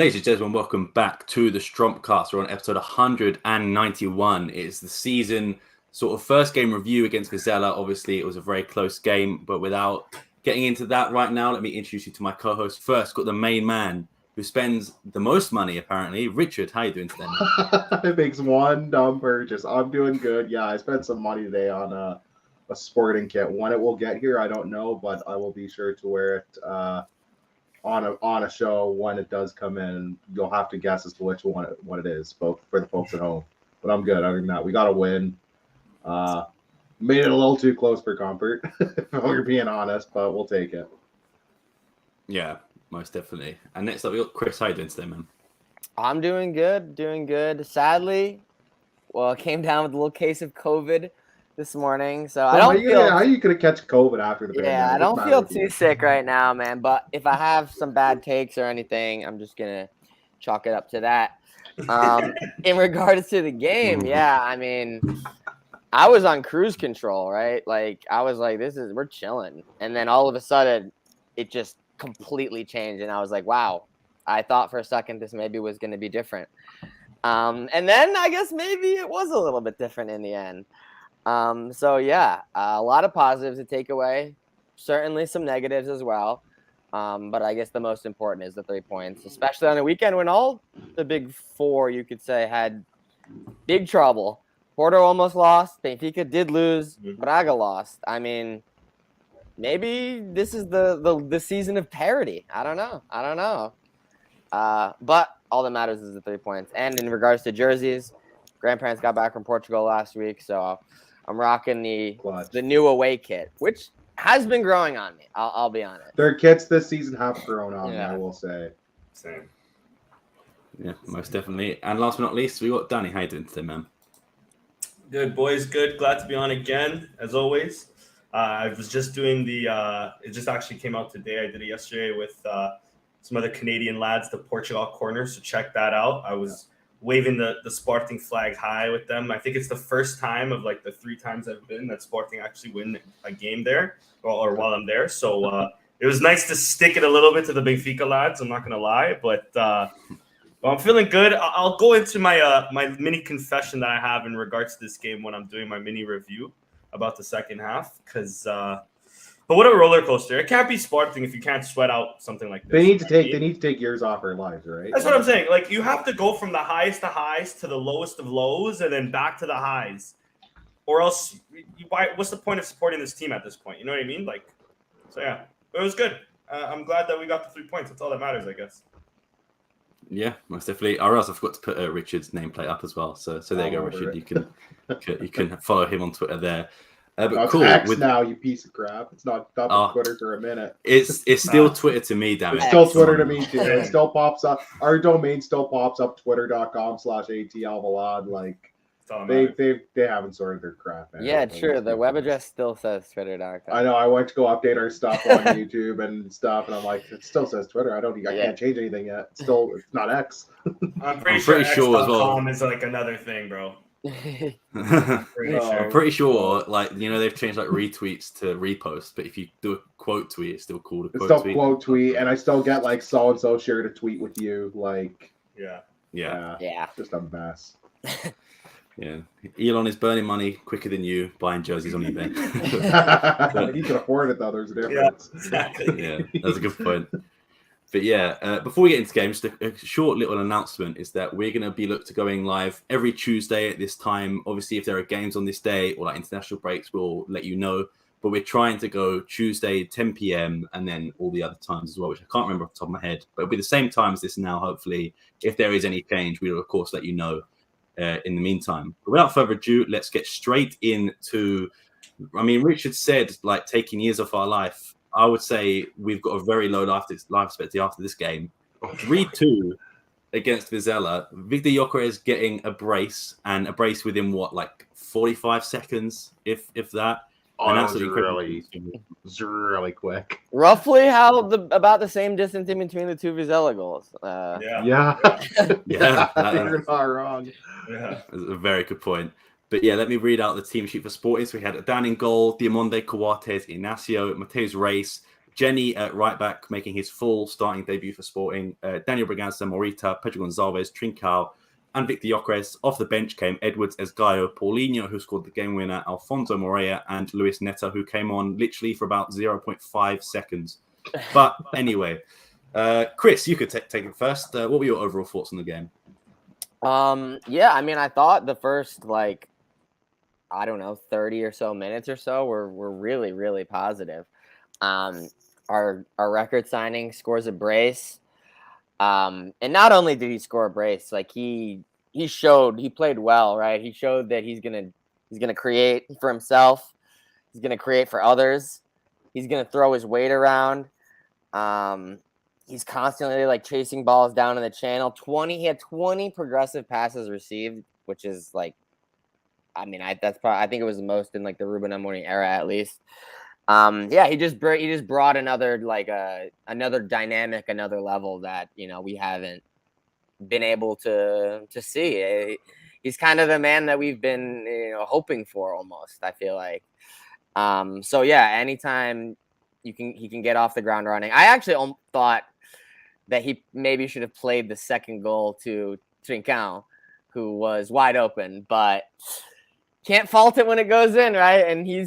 Ladies and gentlemen, welcome back to the Strompcast. We're on episode 191. It's the season sort of first game review against Vizela. Obviously, it was a very close game, but without getting into that right now, let me introduce you to my co-host. First, got the main man who spends the most money, apparently. Richard, how are you doing today? It makes one dumb purchase. I'm doing good. Yeah, I spent some money today on a sporting kit. When it will get here, I don't know, but I will be sure to wear it on a show when it does come in. You'll have to guess as to which one what it is, both for the folks at home. But I'm good. Other than that, we got to win. Made it a little too close for comfort, if we're being honest, but we'll take it. Yeah, most definitely. And next up, we got Chris. How you doing today, man? I'm doing good. Sadly, well, I came down with a little case of COVID this morning, so I don't feel. How are you gonna catch COVID after the pandemic? Yeah, I don't feel too sick right now, man. But if I have some bad takes or anything, I'm just gonna chalk it up to that. In regards to the game, yeah, I mean, I was on cruise control, right? Like I was like, we're chilling, and then all of a sudden, it just completely changed, and I was like, wow. I thought for a second this maybe was going to be different. And then I guess maybe it was a little bit different in the end. So, yeah, a lot of positives to take away. Certainly some negatives as well. But I guess the most important is the 3 points, especially on a weekend when all the big four, you could say, had big trouble. Porto almost lost. Benfica did lose. Braga lost. I mean, maybe this is the season of parity. I don't know. But all that matters is the 3 points. And in regards to jerseys, grandparents got back from Portugal last week, so I'm rocking the new away kit, which has been growing on me. I'll be honest. Their kits this season have grown on me, I will say. Same. Yeah, most definitely. And last but not least, we got Danny. How you doing today, man? Good, boys. Good. Glad to be on again, as always. I was just doing it just actually came out today. I did it yesterday with some other Canadian lads, the Portugal corner. So check that out. I was waving the Sporting flag high with them. I think it's the first time of like the 3 times I've been that Sporting actually win a game there or while I'm there. So it was nice to stick it a little bit to the Benfica lads. I'm not going to lie, but I'm feeling good. I'll go into my mini confession that I have in regards to this game when I'm doing my mini review about the second half, because but what a roller coaster. It can't be Sporting if you can't sweat out something like this. They need to take years off our lives, right? That's what I'm saying. Like, you have to go from the highest to highs to the lowest of lows and then back to the highs. Or else, what's the point of supporting this team at this point? You know what I mean? Like, so yeah, it was good. I'm glad that we got the 3 points. That's all that matters, I guess. Yeah, most definitely. Or else I forgot to put Richard's nameplate up as well. So there you go, Richard. You can follow him on Twitter there. But cool. X now, you piece of crap. It's not on Twitter for a minute. It's still Twitter to me, damn it. It's still Twitter to me too. It still pops up. Our domain still pops up. Twitter.com/AT-Alvalade. Like they haven't sorted their crap out. Yeah, true. The web address still says Twitter.com. I know. I went to go update our stuff on YouTube and stuff, and I'm like, it still says Twitter. I can't change anything yet. It's not X. I'm pretty sure as well is like another thing, bro. I'm pretty sure, like, you know, they've changed like retweets to repost, but if you do a quote tweet, it's still called a quote tweet. It's still quote tweet, and I still get like so and so shared a tweet with you, like yeah, just a mess. Yeah, Elon is burning money quicker than you buying jerseys on eBay. He can afford it though. There's a difference. Yeah, exactly. Yeah, that's a good point. But yeah, before we get into games, just a short little announcement is that we're going to be going live every Tuesday at this time. Obviously, if there are games on this day or like international breaks, we'll let you know. But we're trying to go Tuesday, 10 p.m. and then all the other times as well, which I can't remember off the top of my head. But it'll be the same time as this now, hopefully. If there is any change, we'll, of course, let you know in the meantime. But without further ado, let's get straight into... I mean, Richard said, like, taking years off our life. I would say we've got a very low life expectancy after this game. 3-2 against Vizela. Victor Gyökeres getting a brace within what, like 45 seconds, if that. And that's really quick. Roughly about the same distance in between the 2 Vizela goals. Yeah, you're not wrong. Yeah, that's a very good point. But yeah, let me read out the team sheet for Sporting. So we had down in goal, Diamonde, Coates, Inacio, Mateus Reis, Jenny at right back, making his full starting debut for Sporting. Daniel Braganza, Morita, Pedro Gonçalves, Trincao, and Victor Gyökeres. Off the bench came Edwards, Esgaio, Paulinho, who scored the game winner, Alfonso Moreira, and Luis Neta, who came on literally for about 0.5 seconds. But anyway, Chris, you could take it first. What were your overall thoughts on the game? Yeah, I mean, I thought the first, 30 or so minutes or so were really, really positive. Our record signing scores a brace. And not only did he score a brace, like he played well, right? He showed that he's gonna create for himself. He's gonna create for others. He's gonna throw his weight around. He's constantly like chasing balls down in the channel. He had 20 progressive passes received, which is like, I think it was the most in like the Ruben Amorim era at least. He just brought another dynamic, another level that we haven't been able to see. He's kind of the man that we've been hoping for almost. I feel like. Anytime he can get off the ground running. I actually thought that he maybe should have played the second goal to Trincao, who was wide open, but can't fault it when it goes in, right? And he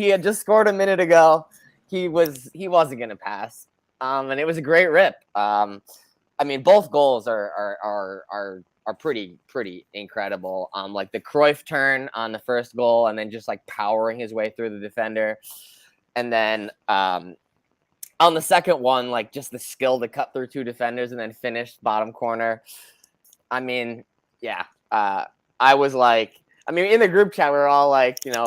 had just scored a minute ago. He wasn't gonna pass, and it was a great rip. Both goals are pretty incredible. Like the Cruyff turn on the first goal, and then just like powering his way through the defender, and then on the second one, like just the skill to cut through two defenders and then finish bottom corner. I was like. In the group chat, we were all like, we're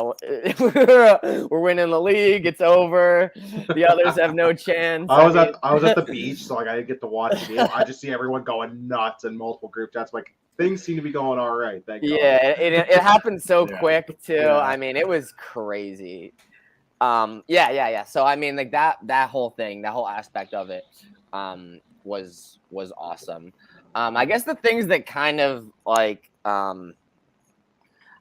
winning the league. It's over. The others have no chance. I was at the beach, so like I didn't get to watch the game. I just see everyone going nuts in multiple group chats. Like things seem to be going all right. Thank God. It happened so quick too. Yeah. It was crazy. So like that whole thing, that whole aspect of it, was awesome. I guess the things that kind of like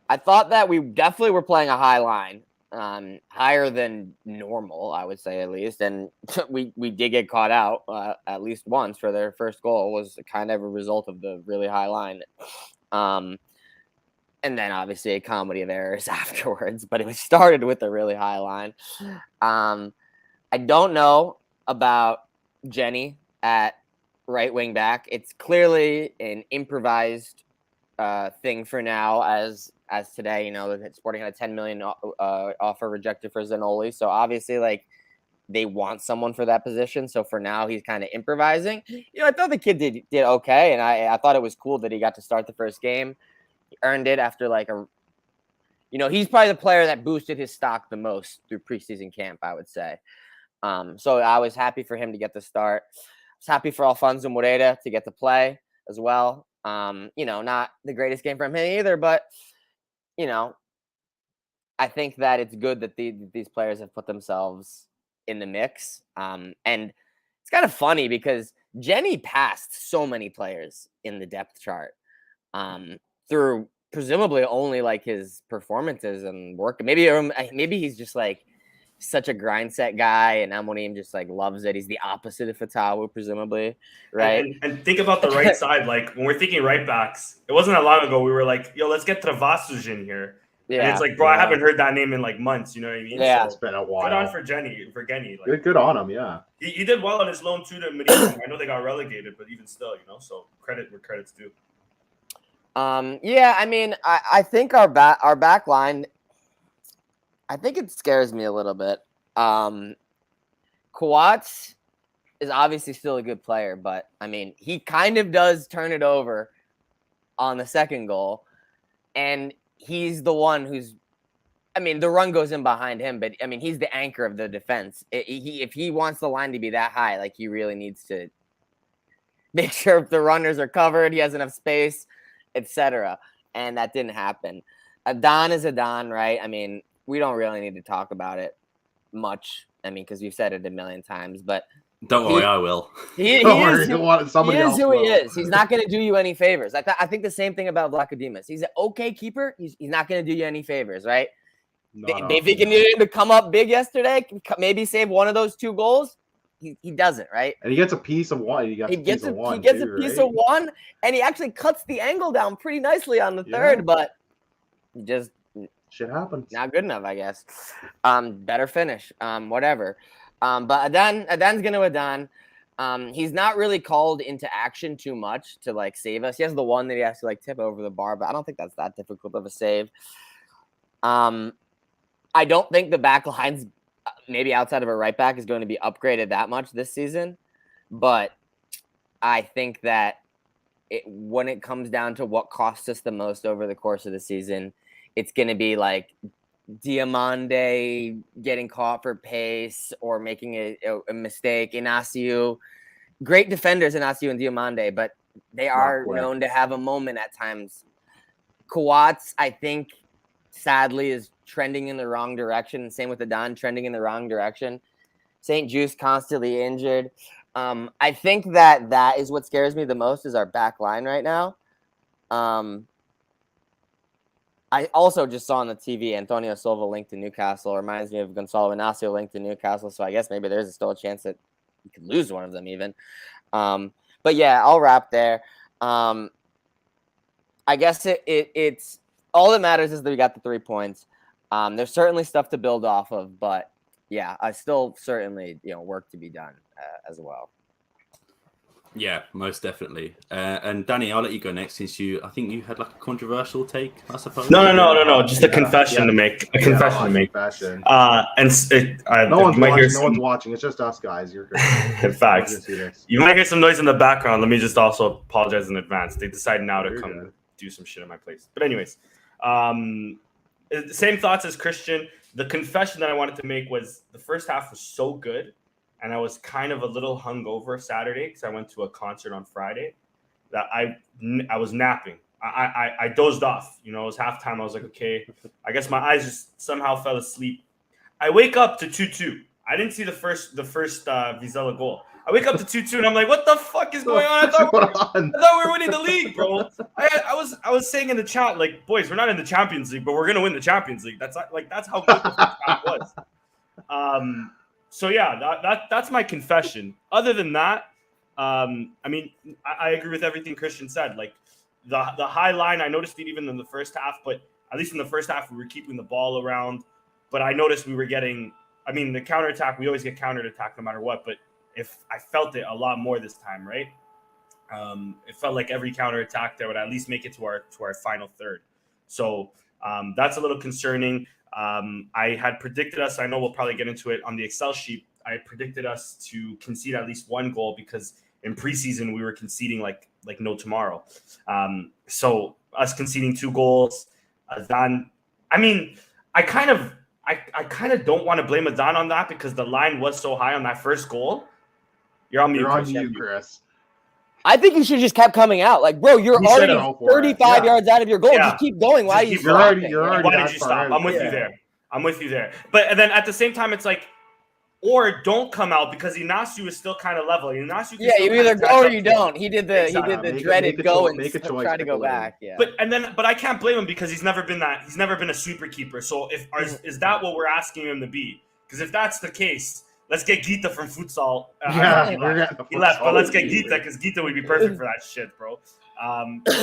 I thought that we definitely were playing a high line, higher than normal, I would say at least. And we did get caught out at least once for their first goal was kind of a result of the really high line. And then obviously a comedy of errors afterwards, but it started with a really high line. I don't know about Jenny at right wing back. It's clearly an improvised thing for now as today, Sporting had a 10 million offer rejected for Zanoli. So obviously like they want someone for that position. So for now he's kind of improvising. I thought the kid did okay. And I thought it was cool that he got to start the first game. He earned it after like he's probably the player that boosted his stock the most through preseason camp, I would say. So I was happy for him to get the start. I was happy for Alfonso Moreira to get to play as well. Not the greatest game from him either, but I think that it's good that these players have put themselves in the mix. And it's kind of funny because Jenny passed so many players in the depth chart through presumably only like his performances and work. Maybe he's just like such a grind set guy, and Amorim just like loves it. He's the opposite of Fatawu, presumably, right? And think about the right side. Like when we're thinking right backs, it wasn't that long ago we were like, "Yo, let's get Travasus in here." Yeah, and it's like, bro, I haven't heard that name in like months. You know what I mean? Yeah, so, it's been a while. Good on for Genny. Like, good on him. Yeah, he did well on his loan too to Medina. I know they got relegated, but even still, so credit where credit's due. I think our back line. I think it scares me a little bit. Coates is obviously still a good player, but he kind of does turn it over on the second goal, and he's the one who's. The run goes in behind him, but he's the anchor of the defense. If he wants the line to be that high, like he really needs to make sure if the runners are covered, he has enough space, etc. And that didn't happen. Adan is Adan, right? We don't really need to talk about it much. Because you've said it a million times, but don't worry, I will. He is who he is. He's not going to do you any favors. I think the same thing about Vlachodimos. He's an okay keeper. He's not going to do you any favors, right? If he can need him to come up big yesterday, maybe save one of those 2 goals. He doesn't, right? And he gets a piece of one. He gets a piece of one, and he actually cuts the angle down pretty nicely on the third, but just shit happens. Not good enough, I guess. Better finish. Whatever. But Adan's gonna Adan. He's not really called into action too much to like save us. He has the one that he has to like tip over the bar, but I don't think that's that difficult of a save. I don't think the back line's maybe outside of a right back is going to be upgraded that much this season, but I think that when it comes down to what costs us the most over the course of the season, it's going to be like Diamande getting caught for pace or making a mistake. Inacio, great defenders, Inacio and Diamande, but they are known to have a moment at times. Coates, I think, sadly, is trending in the wrong direction. Same with Adan, trending in the wrong direction. St. Juste constantly injured. I think that is what scares me the most is our back line right now. I also just saw on the TV Antonio Silva linked to Newcastle. Reminds me of Gonzalo Inacio linked to Newcastle. So I guess maybe there's still a chance that you could lose one of them even. But yeah, I'll wrap there. I guess it's all that matters is that we got the 3 points. There's certainly stuff to build off of, but yeah, I still certainly work to be done as well. Yeah, most definitely. And Danny, I'll let you go next since I think you had like a controversial take, I suppose. No. Just a confession to make. A confession to make. Confession. No one's watching. It's just us guys. You're good. In fact, you might hear some noise in the background. Let me just also apologize in advance. They decided now to come do some shit in my place. But anyways, same thoughts as Christian. The confession that I wanted to make was the first half was so good. And I was kind of a little hungover Saturday because I went to a concert on Friday that I was napping. I dozed off. It was halftime. I was like, okay, I guess my eyes just somehow fell asleep. I wake up to 2-2. I didn't see the first Vizela goal. I wake up to 2-2 and I'm like, what the fuck is going on? I thought we were winning the league, bro. I was saying in the chat, like, boys, we're not in the Champions League, but we're gonna win the Champions League. That's how good the first half was. So yeah, that's my confession. Other than that, I agree with everything Christian said. Like the high line, I noticed it even in the first half, but at least in the first half, we were keeping the ball around. But I noticed we were getting, the counterattack, we always get counterattack no matter what. But if I felt it a lot more this time, right? It felt like every counterattack there would at least make it to our final third. So that's a little concerning. I had predicted us, I know we'll probably get into it on the Excel sheet. I predicted us to concede at least 1 goal because in preseason we were conceding like no tomorrow. So us conceding 2 goals, Adan. I kind of don't want to blame Adan on that because the line was so high on that first goal. You're on mute, Chris. I think you should just kept coming out. Like, bro, you're already 35 yards out of your goal. Yeah. Just keep going. Why are you stopping? Why did you stop? I'm with you there. But then at the same time, it's like, or don't come out because Inacio is still kind of level. You either go or you don't. He did the dreaded go and try to go back. Yeah. But I can't blame him because he's never been a sweeper keeper. So is that what we're asking him to be? Because if that's the case, let's get Gita from futsal. He left, but let's get Gita because Gita would be perfect for that shit, bro.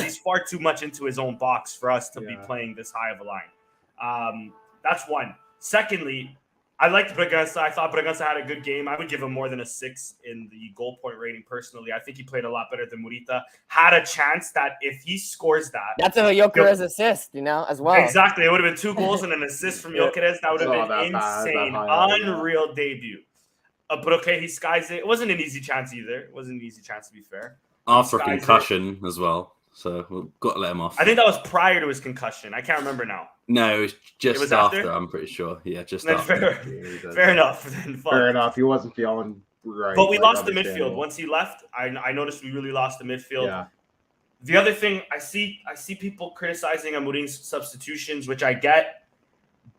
He's far too much into his own box for us to be playing this high of a line. That's one. Secondly, I liked Bragança. I thought Bragança had a good game. I would give him more than a 6 in the goal point rating personally. I think he played a lot better than Murita. Had a chance that if he scores that's a Gyökeres assist, as well. Exactly. It would have been 2 goals and an assist from Gyökeres. That would have been insane. Unreal debut. But okay, he skies it. It wasn't an easy chance either. It wasn't an easy chance to be fair. After a concussion as well. So we've got to let him off. I think that was prior to his concussion. I can't remember now. No, it was just after, I'm pretty sure. Yeah, just after. Fair enough. Fair enough. He wasn't feeling right. But we lost the midfield. Once he left, I noticed we really lost the midfield. Yeah. The other thing, I see people criticizing Amorim's substitutions, which I get.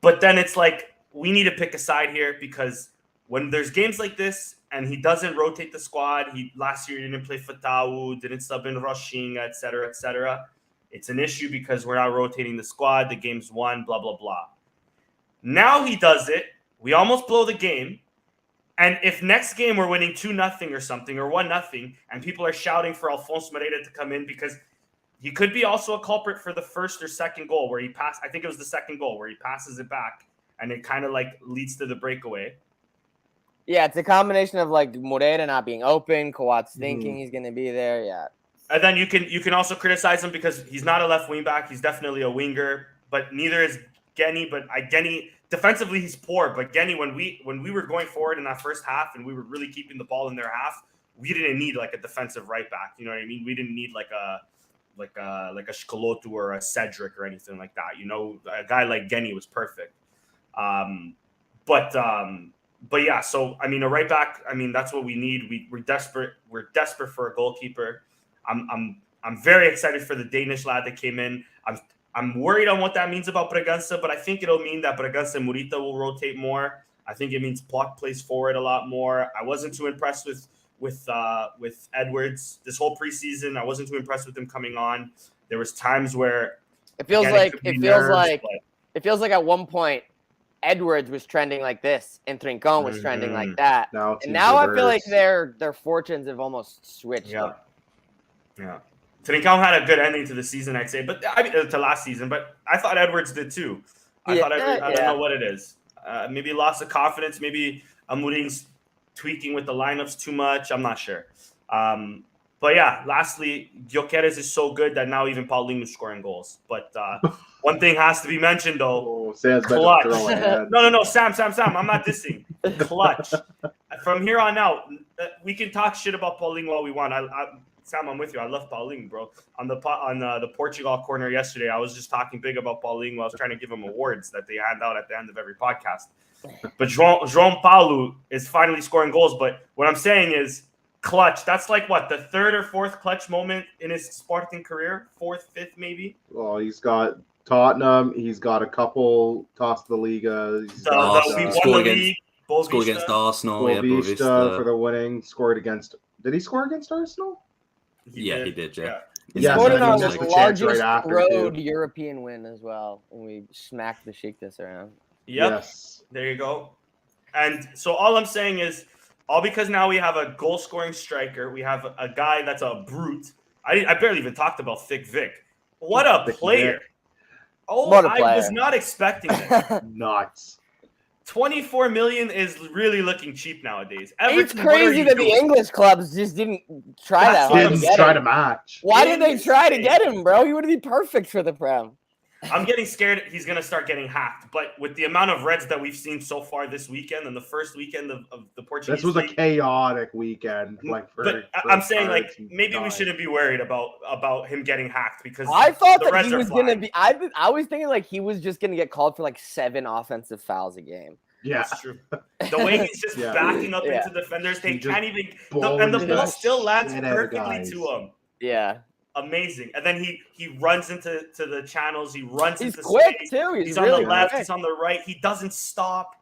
But then it's like, we need to pick a side here because when there's games like this and he doesn't rotate the squad, last year he didn't play Fatau, didn't sub in Rochinha, et cetera, it's an issue because we're not rotating the squad, the game's won, blah, blah, blah. Now he does it. We almost blow the game. And if next game we're winning 2-0 or something, or 1-0, and people are shouting for Alfonso Moreira to come in because he could be also a culprit for the first or second goal where he passed. I think it was the second goal where he passes it back and it kind of like leads to the breakaway. Yeah, it's a combination of like Moreira not being open, Kawat's thinking he's going to be there. Yeah. And then you can also criticize him because he's not a left wing back. He's definitely a winger, but neither is Genny. But Genny defensively he's poor. But Genny, when we were going forward in that first half and we were really keeping the ball in their half, we didn't need like a defensive right back. You know what I mean? We didn't need like a Schelotto or a Cedric or anything like that. You know, a guy like Genny was perfect. But yeah, so I mean, a right back. I mean, that's what we need. We're desperate. We're desperate for a goalkeeper. I'm very excited for the Danish lad that came in. I'm worried on what that means about Bragança, but I think it'll mean that Bragança and Murita will rotate more. I think it means Plot plays forward a lot more. I wasn't too impressed with Edwards this whole preseason. I wasn't too impressed with him coming on. There was times where it feels like at one point Edwards was trending like this and Trincão was trending like that. Now I feel like their fortunes have almost switched. Yeah. Trincão had a good ending to the season, I'd say, but I mean to last season. But I thought Edwards did too. I don't know what it is. Maybe loss of confidence. Maybe Amorim's tweaking with the lineups too much. I'm not sure. But yeah, lastly, Gyökeres is so good that now even Paulinho is scoring goals. But one thing has to be mentioned though. Clutch. No, Sam. I'm not dissing. Clutch. From here on out, we can talk shit about Paulinho all we want. Sam, I'm with you. I love Paulinho, bro. On the Portugal corner yesterday, I was just talking big about Paulinho. I was trying to give him awards that they hand out at the end of every podcast. But João Paulo is finally scoring goals. But what I'm saying is clutch. That's like what, the third or fourth clutch moment in his Sporting career? Fourth, fifth, maybe? Well, he's got Tottenham. He's got a couple Taça da Liga. We won the league. Scored against Arsenal. Boavista for the winning. Scored against. Did he score against Arsenal? He did. Yeah. He scored in our largest road European win as well, and we smacked the Besiktas around. Yep. Yes. There you go. And so all I'm saying is, all because now we have a goal-scoring striker. We have a guy that's a brute. I barely even talked about Thicc Vik. What a player. I was not expecting that. Nuts. 24 million is really looking cheap nowadays. It's crazy that the English clubs just didn't try that hard. Didn't try to match. Why did they try to get him, bro? He would be perfect for the Prem. I'm getting scared he's going to start getting hacked. But with the amount of Reds that we've seen so far this weekend and the first weekend of the Portuguese This was a chaotic weekend. I'm saying, like, maybe we shouldn't be worried about him getting hacked because I thought that he was going to be – I was thinking, like, he was just going to get called for, like, 7 offensive fouls a game. Yeah, that's true. The way he's just backing up into defenders, they can't even – and the ball still lands perfectly to him. Yeah. Amazing. And then he runs into the channels. He runs into quick space. too. He's really on the left. quick. He's on the right. He doesn't stop.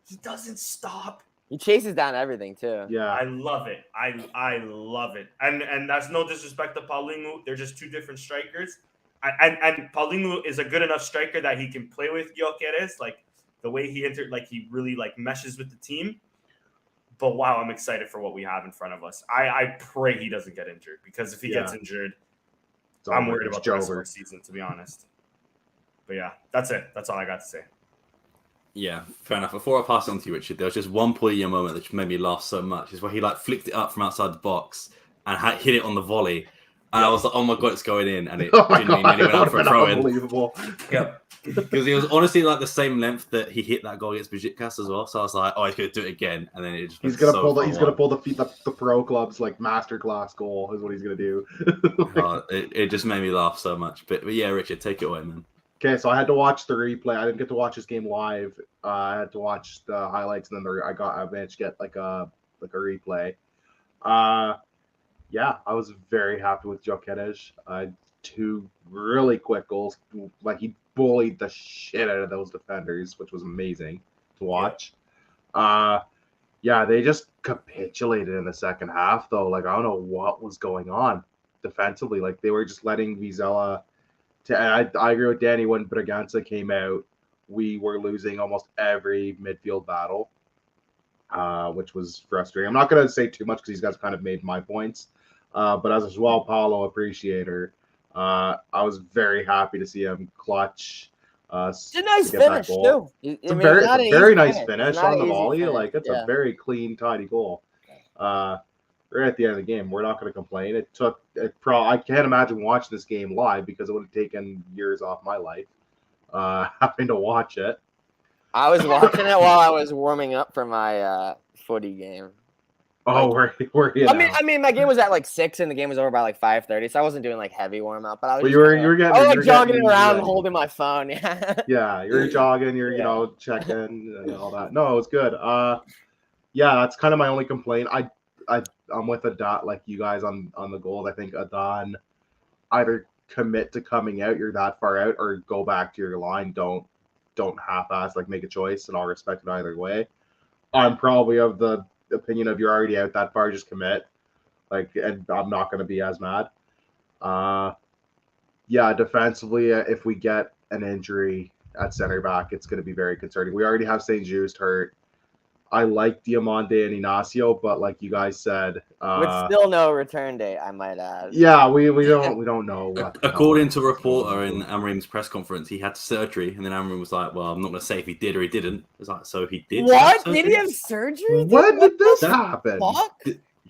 He chases down everything too. Yeah. I love it. I love it. And that's no disrespect to Paulinho. They're just two different strikers. And Paulinho is a good enough striker that he can play with Gyökeres. Like the way he he really like meshes with the team. But wow, I'm excited for what we have in front of us. I pray he doesn't get injured because if he gets injured, I'm worried about the rest of the season, to be honest. But yeah, that's it. That's all I got to say. Yeah, fair enough. Before I pass on to you, Richard, there was just one Paulinho moment that made me laugh so much. Is where he like flicked it up from outside the box and hit it on the volley. And I was like, oh my God, it's going in. And it nearly went out for a throw in. Unbelievable. Yep. Because it was honestly like the same length that he hit that goal against Besiktas as well. So I was like, oh, he's going to do it again. And then it just he's going to pull the pro club's like masterclass goal is what he's going to do. It just made me laugh so much. But yeah, Richard, take it away, man. Okay, so I had to watch the replay. I didn't get to watch this game live. I had to watch the highlights, and then I managed to get like a replay. Yeah, I was very happy with Gyökeres. 2 really quick goals. Like he bullied the shit out of those defenders, which was amazing to watch. Yeah, they just capitulated in the second half, though. Like I don't know what was going on defensively. Like they were just letting Vizela. I agree with Danny when Bragança came out. we were losing almost every midfield battle, which was frustrating. I'm not going to say too much because these guys kind of made my points. But as a Joao Paulo appreciator, I was very happy to see him clutch. It's a nice finish too. It's a very nice finish on the volley. Finish. Like it's a very clean, tidy goal. Right at the end of the game, we're not going to complain. I can't imagine watching this game live because it would have taken years off my life having to watch it. I was watching it while I was warming up for my footy game. Oh, were you? I mean, my game was at like 6, and the game was over by like 5:30, so I wasn't doing like heavy warm up. But I was. But you were jogging around, holding my phone. Yeah. Yeah, you're jogging. You're checking and all that. No, it was good. Yeah, that's kind of my only complaint. I'm with Adon, like you guys on the gold. I think Adon either commit to coming out, you're that far out, or go back to your line. Don't half-ass, like make a choice, and I'll respect it either way. I'm probably of the opinion of you're already out that far, just commit. Like, and I'm not going to be as mad. Yeah, defensively, if we get an injury at center back, it's going to be very concerning. We already have St. Just hurt. I like Diamande and Ignacio, but like you guys said, with still no return date, I might add. Yeah, we don't know. According to a reporter in Amorim's press conference, he had surgery, and then Amorim was like, "Well, I'm not going to say if he did or he didn't." It was like, "So he did." What? Did he have surgery? When did this happen? Fuck?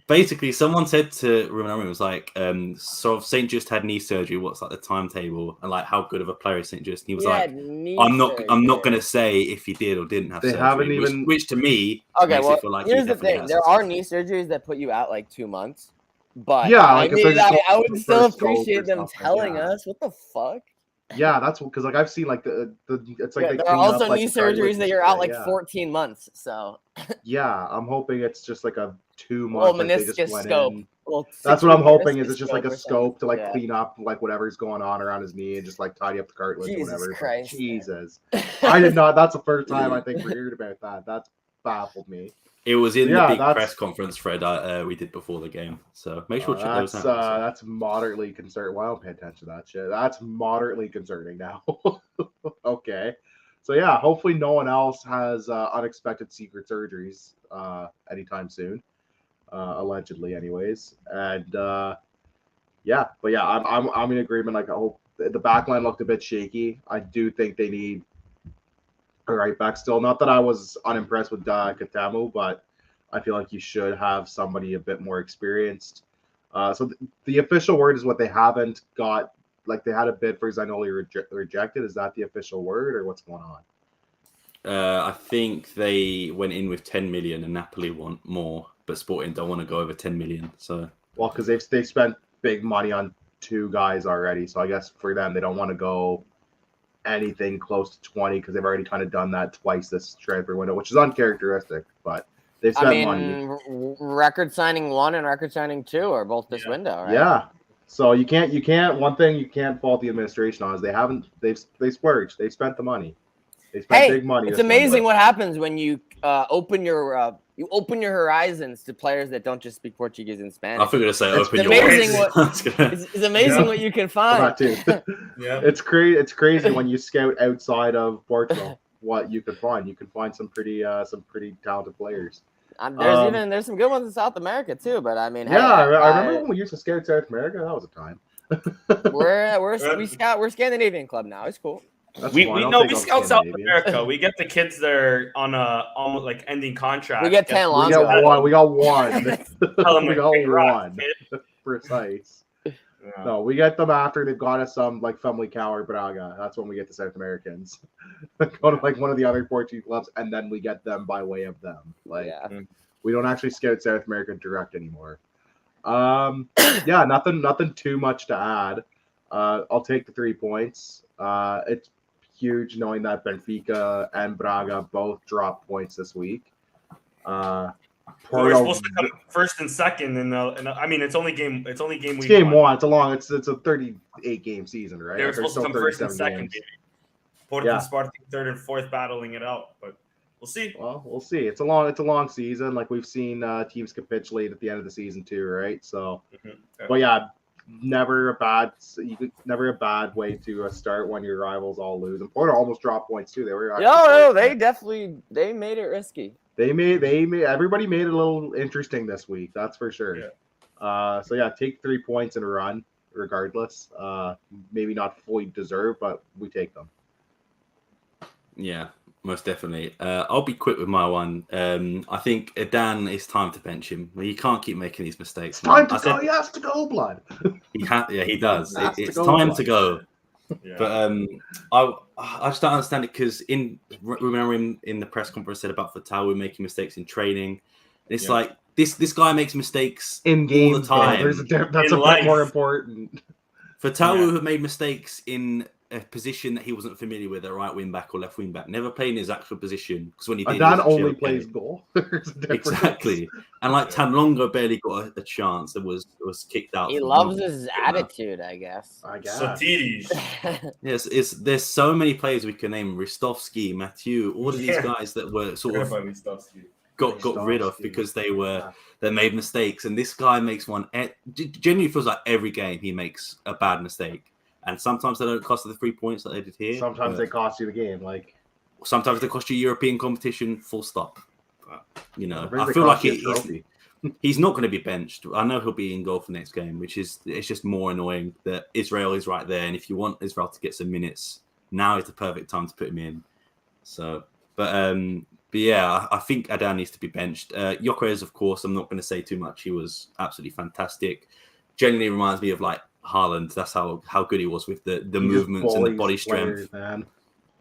Basically, someone said to Ruben Amorim, was like, "So St. Just had knee surgery. What's like the timetable and like how good of a player is St. Just?" And he was like, "I'm not going to say if he did or didn't have surgery." Haven't even. Which to me, okay. makes Well, it feel like here's the thing: there are knee surgeries that put you out like 2 months, but yeah, like I would still appreciate them telling us what the fuck. Yeah, that's because like I've seen like the it's like there are also knee surgeries that you're out like 14 months. So yeah, I'm hoping it's just like a 2 month. Well, meniscus scope. That's what I'm hoping is it's just like a scope to like clean up like whatever's going on around his knee and just like tidy up the cartilage or whatever. Christ, Jesus, I did not. That's the first time I think we heard about that. That's baffled me. It was in the big press conference thread we did before the game, so make sure to check those out. That's moderately concerning. Well, I don't pay attention to that shit. That's moderately concerning now. Okay, so yeah, hopefully no one else has unexpected secret surgeries anytime soon. Allegedly, anyways, and yeah, but yeah, I'm in agreement. Like, I hope the back line looked a bit shaky. I do think they need a right back still. Not that I was unimpressed with Katamu, but I feel like you should have somebody a bit more experienced. So the official word is what they haven't got. Like, they had a bid for Zanoli rejected. Is that the official word, or what's going on? I think they went in with 10 million and Napoli want more, but Sporting don't want to go over 10 million. So well, because they've spent big money on 2 guys already. So I guess for them, they don't want to go anything close to 20 because they've already kind of done that twice this transfer window, which is uncharacteristic, but they've spent money. Record signing 1 and record signing 2 are both this window, right? Yeah. So you can't one thing you can't fault the administration on is they splurged. They spent the money. They spent big money. It's amazing what happens when you open your horizons to players that don't just speak Portuguese and Spanish. I figured to say open your eyes. It's amazing what you can find. Yeah. It's crazy when you scout outside of Portugal what you can find. You can find some pretty talented players. There's some good ones in South America too, but I mean, I remember when we used to scout South America. That was a time. We're Scandinavian club now. It's cool. We scout South America. We get the kids there on almost like ending contract. We get 10 long. We got one. We got one. Precise. Yeah. No, we get them after they've got us some like Famalicão or Braga. That's when we get the South Americans. Go to like one of the other Portuguese clubs, and then we get them by way of them. Like we don't actually scout South America direct anymore. Yeah, nothing too much to add. I'll take the 3 points. It's huge knowing that Benfica and Braga both dropped points this week. We're supposed to come first and second, and I mean it's only game week. It's game 1. It's a 38 game season, right? They're supposed to come first and second. Porto and Spartak third and fourth battling it out, but we'll see. Well, we'll see. It's a long season. Like we've seen teams capitulate at the end of the season too, right? So, but yeah, never a bad way to start when your rivals all lose. And Porto almost dropped points too. They were No, they made it risky. Everybody made it a little interesting this week. That's for sure. Yeah. So yeah, take 3 points and run regardless. Maybe not fully deserved, but we take them. Yeah, most definitely. I'll be quick with my one. I think Dan, it's time to bench him. Well, you can't keep making these mistakes. It's time to go. He has to go, blood. He does. It's go, time blood. to go. Yeah. But I just don't understand it because remember in the press conference said about Fatawu making mistakes in training. It's like this guy makes mistakes in game all the time. That's a bit more important. Fatawu had made mistakes in a position that he wasn't familiar with, at right wing back or left wing back, never playing his actual position, because when he did, Dan only plays goal. Exactly, and like Tanlonga barely got a chance and was kicked out. He loves his attitude, I guess. Sotiris. Yes, there's so many players we can name: Ristovski, Mathieu, all of these guys that were sort of got rid of because they made mistakes, and this guy makes one. Genuinely feels like every game he makes a bad mistake. And sometimes they don't cost the 3 points that they did here. Sometimes they cost you the game. Like sometimes they cost you European competition. Full stop. I feel like he's not going to be benched. I know he'll be in goal for the next game, it's just more annoying that Israel is right there. And if you want Israel to get some minutes, now is the perfect time to put him in. So, but yeah, I think Adan needs to be benched. Gyökeres, of course, I'm not going to say too much. He was absolutely fantastic. Genuinely reminds me of like Haaland. That's how good he was with the movements and the body strength. Man.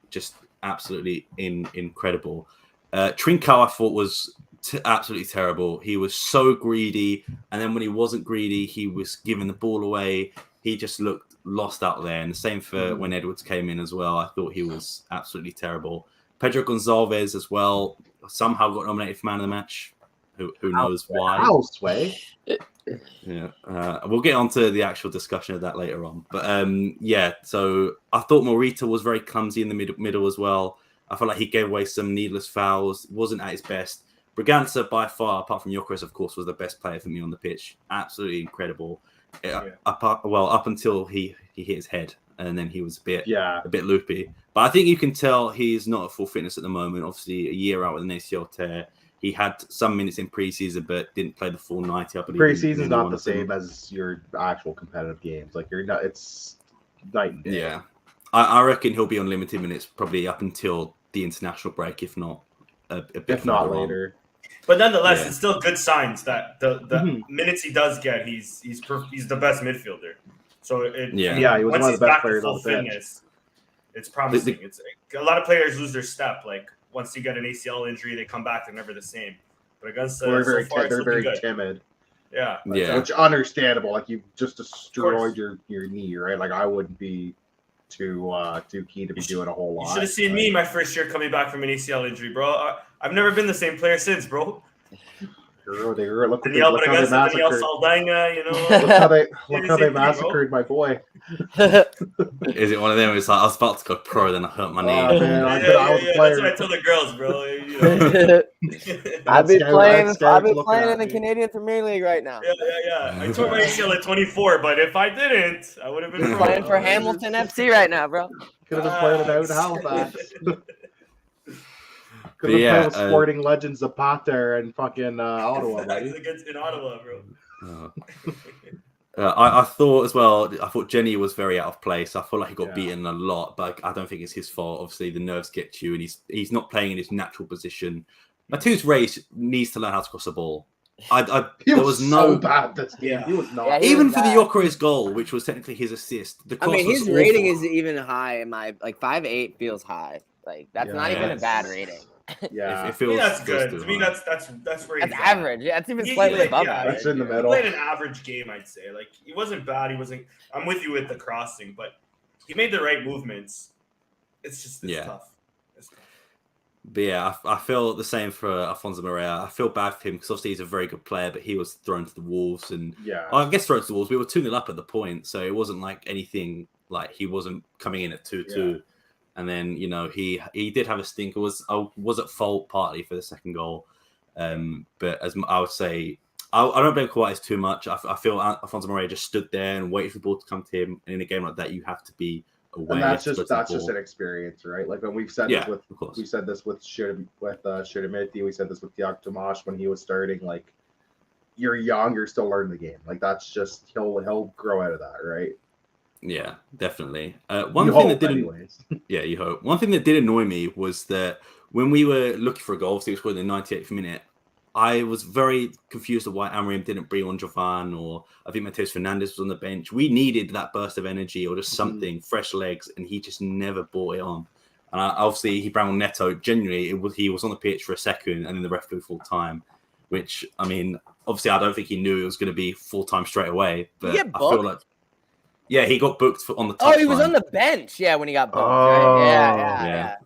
Just absolutely incredible. Trincao, I thought, was absolutely terrible. He was so greedy, and then when he wasn't greedy, he was giving the ball away. He just looked lost out there. And the same for when Edwards came in as well. I thought he was absolutely terrible. Pedro Gonçalves as well somehow got nominated for man of the match. Who knows why? How, Sway? Yeah, we'll get on to the actual discussion of that later on. But so I thought Morita was very clumsy in the middle as well. I felt like he gave away some needless fouls, wasn't at his best. Braganza, by far, apart from Gyökeres, of course, was the best player for me on the pitch. Absolutely incredible. Up until he hit his head, and then he was a bit loopy. But I think you can tell he's not at full fitness at the moment. Obviously, a year out with an ACL tear. He had some minutes in preseason, but didn't play the full 90. I believe Preseason's not the same as your actual competitive games. Like you're not. It's night and day. Yeah, I reckon he'll be on limited minutes probably up until the international break, if not a bit. If not later. But nonetheless, it's still good signs that the minutes he does get, he's the best midfielder. So he was one of the best players on the fitness, it's promising. It's a lot of players lose their step. Like once you get an ACL injury, they come back. They're never the same. But against they're very timid. Yeah, which understandable. Like you just destroyed your knee, right? Like I wouldn't be too keen to be doing a whole lot. You should have seen me my first year coming back from an ACL injury, bro. I've never been the same player since, bro. Look how they massacred my boy. Is it one of them? It's like I was about to go pro, then I hurt my knee. Man, that's what I tell the girls, bro. I've been playing in the Canadian Premier League right now. Yeah. I tore my ACL at 24, but if I didn't, I would have been playing for Hamilton FC right now, bro. Could have been playing it out in Halifax. Could have played with sporting legends of Pote and fucking Ottawa, buddy. In Ottawa, bro. I thought as well. I thought Jenny was very out of place. I feel like he got beaten a lot, but I don't think it's his fault. Obviously, the nerves get you, and he's not playing in his natural position. Mathieu's race needs to learn how to cross the ball. There was no bad this game. He was not. Even for the Gyökeres goal, which was technically his assist. His rating is even high. In my 5.8 feels high. Like that's not even a bad rating. Yeah, it feels that's good. To me, that's where that's average. Yeah, it's even slightly above average. It's in the middle. He played an average game, I'd say. Like he wasn't bad. I'm with you with the crossing, but he made the right movements. It's just tough. But yeah, I feel the same for Alfonso Moreira. I feel bad for him because obviously he's a very good player, but he was thrown to the wolves, and I guess thrown to the wolves. We were 2-0 up at the point, so it wasn't like anything. Like he wasn't coming in at 2-2. And then, he did have a stinker. Was at fault partly for the second goal. But as I would say, I don't blame Coates too much. I feel Alfonso Moreira just stood there and waited for the ball to come to him. And in a game like that, you have to be aware. And that's just an experience, right? Like when we've said this with Shiromiti, we said this with Thiago Tomas when he was starting. Like, you're young, you're still learning the game. Like that's just he'll grow out of that, right? Yeah, definitely. You hope. One thing that did annoy me was that when we were looking for a goal, so it was in the 98th minute, I was very confused of why Amorim didn't bring on Jovan, or I think Mateus Fernandes was on the bench. We needed that burst of energy or just something, fresh legs, and he just never brought it on. And obviously, he brought on Neto. Genuinely, he was on the pitch for a second, and then the ref blew full time. Which, I mean, obviously, I don't think he knew it was going to be full time straight away. But I feel like, yeah, he got booked on the touchline. Oh, he was on the bench. Yeah, when he got booked. Right? Yeah.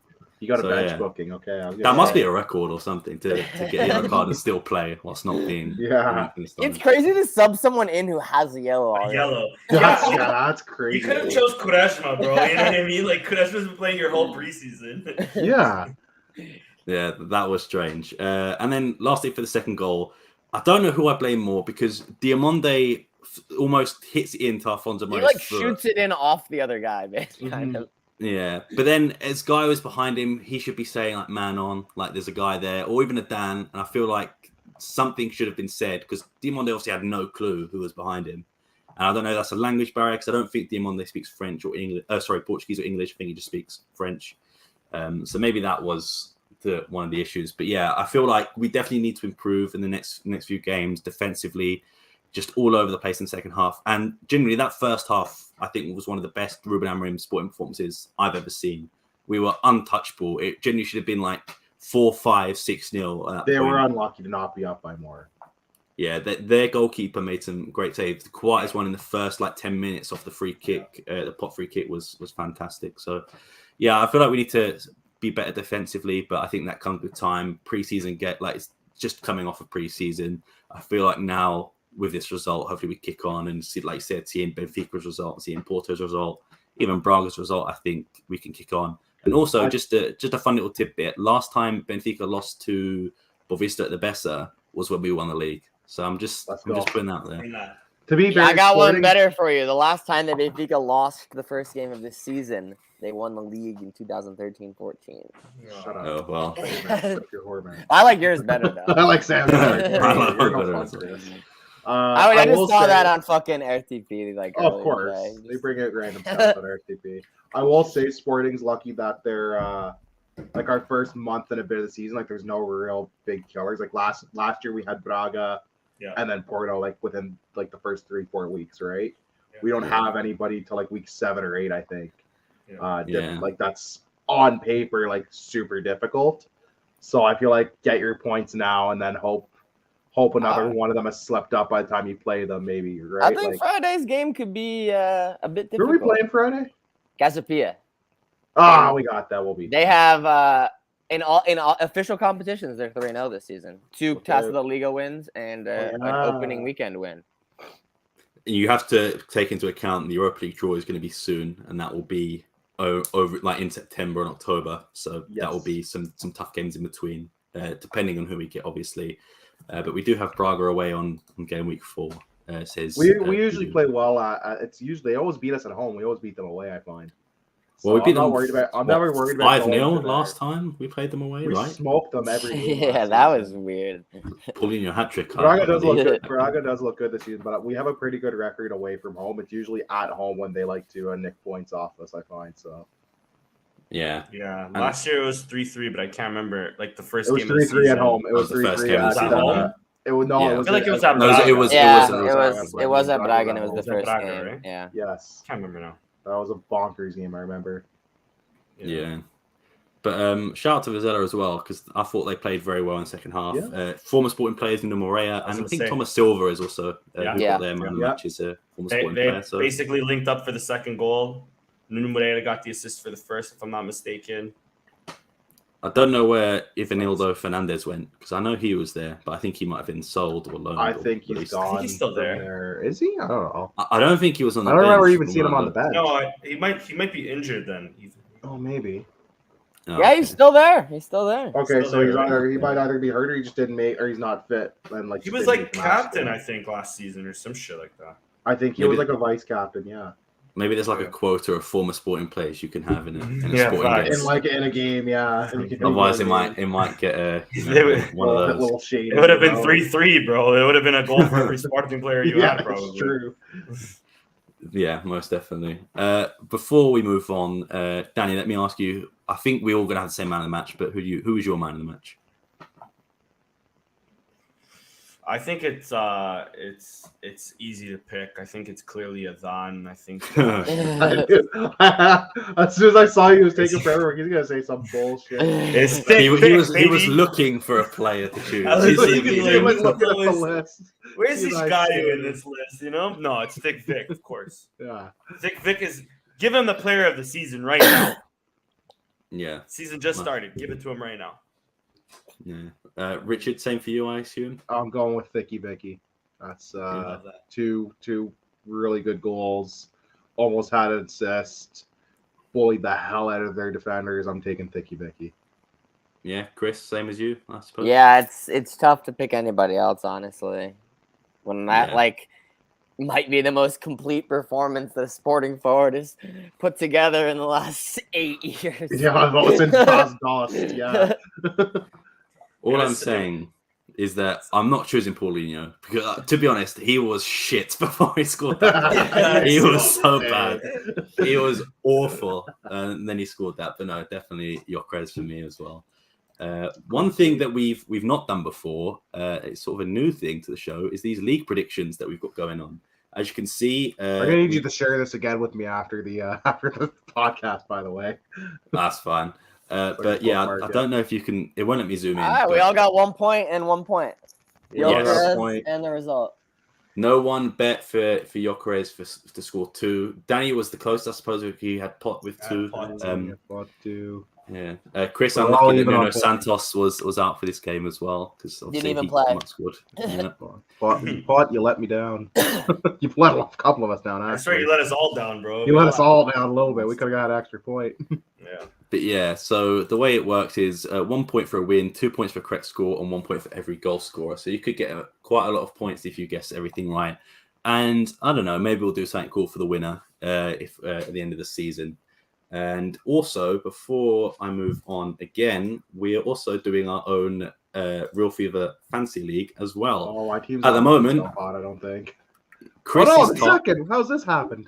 You got a bench booking, okay? That must be a record or something to get a yellow card and still play whilst not being. Yeah, it's crazy to sub someone in who has a yellow already. That's crazy. You could have chose Quaresma, bro. You know what I mean? Like Quaresma's been playing your whole preseason. Yeah, that was strange. And then lastly for the second goal, I don't know who I blame more because Diamonde almost hits it into Alfonso Moreira's foot. Shoots it in off the other guy, man. Kind of. Yeah, but then as Guy was behind him, he should be saying like "man on," like there's a guy there, or even a Dan. And I feel like something should have been said because Diamonde obviously had no clue who was behind him. And I don't know if that's a language barrier because I don't think Diamonde speaks French or English. Portuguese or English. I think he just speaks French. So maybe that was one of the issues. But yeah, I feel like we definitely need to improve in the next few games defensively. Just all over the place in the second half. And generally, that first half, I think, was one of the best Ruben Amorim sporting performances I've ever seen. We were untouchable. It generally should have been like 4-5, 6-0. They were unlucky to not be up by more. Yeah, their goalkeeper made some great saves. The quietest one in the first 10 minutes off the free kick, the pot free kick was fantastic. So, yeah, I feel like we need to be better defensively, but I think that comes with time. Preseason it's just coming off of preseason. I feel like now, with this result, hopefully we kick on and see, like you said, seeing Benfica's result, seeing Porto's result, even Braga's result. I think we can kick on. And also, just a fun little tidbit. Last time Benfica lost to Boavista at the Bessa was when we won the league. So I'm just putting that there. To be fair, I got one better for you. The last time that Benfica lost the first game of this season, they won the league in 2013-14. Shut up. Oh well. I like yours better though. I like Sam's better. I just saw that on fucking RTP. Of course, they bring out random stuff on RTP. I will say, Sporting's lucky that they're our first month and a bit of the season. There's no real big killers. Last year we had Braga, and then Porto. Within the first 3-4 weeks, right? Yeah. We don't have anybody till week 7 or 8, I think. That's on paper super difficult. So I feel get your points now and then hope another one of them has slept up by the time you play them, maybe, right? I think Friday's game could be a bit difficult. Who are we playing Friday? Casapia. We got that. We'll be. They have in all official competitions, they're 3-0 this season. 2 Taça da Liga wins and an opening weekend win. You have to take into account the Europa League draw is going to be soon, and that will be over in September and October. So that will be some tough games in between, depending on who we get, obviously. But we do have Braga away on game week 4. We usually play well. They always beat us at home. We always beat them away, I find. Well, we beat them. I'm never worried about 5-0 last time we played them away, right? We smoked them every game. Yeah, that was weird. Pulling your hat trick. Braga does look good. Braga does look good this season, but we have a pretty good record away from home. It's usually at home when they like to nick points off us, I find. So. Yeah. Last year it was 3-3, but I can't remember the first game. It was 3-3 at home. It was 3-3 at home. It was no. Yeah. It was I feel like it was at Braga. It was at Braga, and it was the first game. Right? Yeah. Yes. Can't remember now. That was a bonkers game. I remember. Yeah. But shout out to Vizela as well, because I thought they played very well in the second half. Yeah. Former Sporting players in the Moreira, and I think Thomas Silva is also who got their man of the match is a former Sporting player. So. Basically linked up for the second goal. Nuno Moreira got the assist for the first, if I'm not mistaken. I don't know where Ivanildo Fernandes went, because I know he was there, but I think he might have been sold or loaned. I think he's gone. I think he's still there. Is he? I don't know. I don't think he was on the bench. I don't remember even seeing him on the bench. No, he might be injured then. Oh, maybe. Oh, Yeah, he's still there. He's still there. Okay, Still so he's there, right? either he might either be hurt or he just didn't make, or he's not fit, and like He just was didn't like make the match. captain, I think, last season or some shit like that. I think he Maybe was like a vice captain. Yeah, Maybe there's like a Yeah. quota of former sporting players you can have in a Yeah, sporting facts. game. in like in a game. Yeah, Otherwise, it might get one of those. little shady. It would have been bro. 3-3, bro. It would have been a goal for every Sporting player you Yeah, had, probably. it's true. Yeah, most definitely. Before we move on, Danny, let me ask you. I think we're all gonna have the same man of the match, but who is your man of the match? I think it's easy to pick. I think it's clearly Adhan. I think As soon as I saw he was taking forever, he's gonna say some bullshit. it's he, Thicc he was Vik, he was baby. looking for a player to choose. I was He's looking like, looking at the list. Where's He's this like, guy in this list? You know, no, it's Thicc Vik, of course. Yeah. Thicc Vik is give him the player of the season right now. Yeah, Season just started. Give it to him right now. yeah. Richard, same for you, I assume. I'm going with Thicc Vik. That's Love that. two really good goals. Almost had an assist. Bullied the hell out of their defenders. I'm taking Thicc Vik. Yeah, Chris, same as you, I suppose. Yeah, it's tough to pick anybody else, honestly. When that Yeah. might be the most complete performance that a sporting forward has put together in the last 8 years. Yeah, well, since Dust, yeah. All I'm Yes. saying is that I'm not choosing Paulinho because, to be honest, he was shit before he scored that. He was so bad. He was awful, and then he scored that. But no, definitely Gyökeres for me as well. One thing that we've not done before, it's sort of a new thing to the show, is these league predictions that we've got going on. As you can see, I'm gonna need you to share this again with me after the podcast. By the way, that's fine. Like But a yeah, bookmark, I yeah. don't know if you can. It won't let me zoom in. All right, we but all got 1 point and 1 point. We all Yes. got a Gyökeres point. and the result. No one bet for Gyökeres to score 2. Danny was the closest, I suppose. He had Pot with 2. Pot, Yeah. Chris, We're all unlucky that even Nuno on point. Santos was out for this game as well because even he play. not scored. Yeah. But you let me down. You've let a couple of us down. I swear Actually, you let us all down, bro. you let us all down a little bit. We could have got an extra point. Yeah. But yeah, so the way it works is 1 point for a win, 2 points for a correct score, and 1 point for every goal scorer. So you could get quite a lot of points if you guess everything right. And I don't know, maybe we'll do something cool for the winner if at the end of the season. And also, before I move on again, we are also doing our own Real Fever Fantasy League as well. Oh, my team's At the not moment- so hot, I don't think. Chris Hold on is a top. second. How's this happened?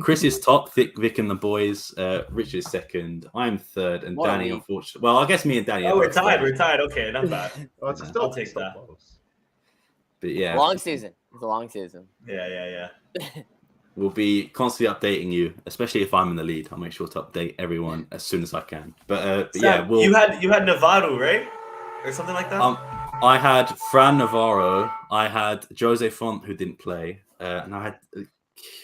Chris is top. Thicc Vik and the boys. Richard is second. I'm third, and What a Danny, week. unfortunately. Well, I guess me and Danny. Oh, are we're both tied. third. We're tied. Okay, not bad. Oh, it's Yeah. still, I'll take still that. close. But yeah, Long season. It's a long season. Yeah. we'll be constantly updating you, especially if I'm in the lead. I'll make sure to update everyone as soon as I can. But yeah, Sam, we'll. you had Navarro, right? Or something like that? I had Fran Navarro. I had Jose Font, who didn't play, and I had.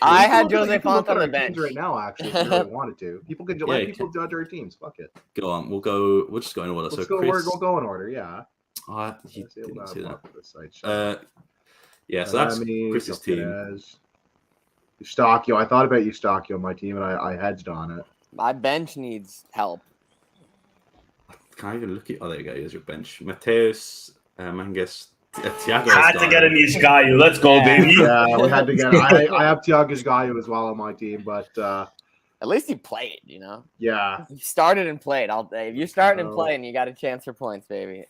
I had Look at- Jose you can Font look at on the our teams bench. right now. Actually, if you really wanted to, people can Yeah, let you people judge our teams. Fuck it. Go on. We'll just go in order. Let's so go. Chris, We'll go in order. Yeah. He Let's see what didn't I see that. want for this site. Yeah, so that's Miami, Chris's team. Gyökeres, Eustachio. I thought about Eustachio on my team, and I hedged on it. My bench needs help. Can't even look at. Oh, there you go. Here's your bench. Mateus, Mangas, Thiago. Had to get a niche guy. Let's go, Yeah. baby. Yeah, we had to get. I have Thiago Gaio as well on my team, but At least he played, you know? yeah, You started and played all day. If you're starting and No. playing, you got a chance for points, baby.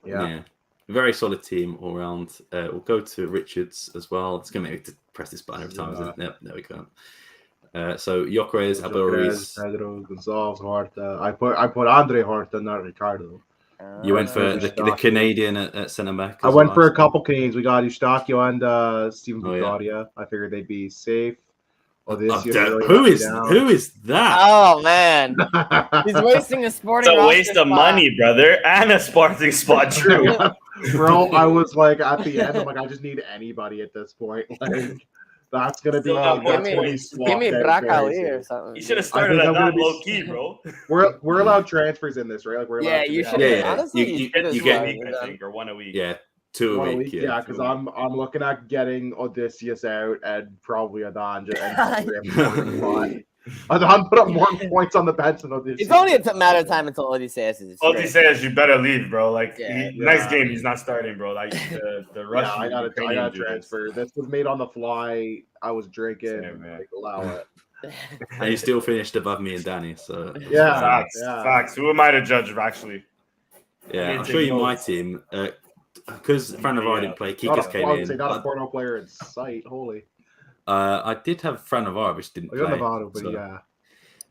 yeah. Very solid team all round. We'll go to Richards as well. It's going to make me to press this button every time. Isn't it? Yep, there we go. So Gyökeres, Abel Ruiz. Pedro, Gonzalez, Horta. I put Andre Horta, not Ricardo. You went for the Eustachio. Canadian at centre back. I as went well. for a couple Canadians. We got Eustachio and Steven Oh, yeah. Vicaria. I figured they'd be safe. Oh, Oh, this year damn. really Who let me is down. who is that? Oh, man. He's wasting a It's sporting a roster waste of spot. money, brother, and a Spartan spot. True. Bro, I was like at the end. I'm like, I just need anybody at this point. Like, that's gonna be. Still got That's one gonna point. be swapped Give me out very Bracali soon. or something. You should have I started think at I'm gonna that be- low key, bro. We're allowed transfers in this, right? Like we're allowed Yeah, to you do should. that. Yeah. Honestly, You you should have get- One a started week, with I them. think, or 1 a week. Yeah, 2 One a a week. week, yeah, because I'm looking at getting Odysseus out and probably Adan and I'd put up more points on the bench than Odysseus. It's only a matter of time until Odysseus is. Odysseus, you better leave, bro. Like, Yeah. next game, he's not starting, bro. Like, the Russian. I got Ukrainian to dude is- transfer. This was made on the fly. I was drinking. Same, man. Like, allow it. And he still finished above me and Danny. So Yeah. Facts. Who am I to judge, actually? yeah, I I'll show you my notes. team. Because Fran Navarro didn't play, Kikas came I would say in. not a porno player in sight. Holy. I did have Fran Navarro, which didn't I got play. Navarro, but so- yeah.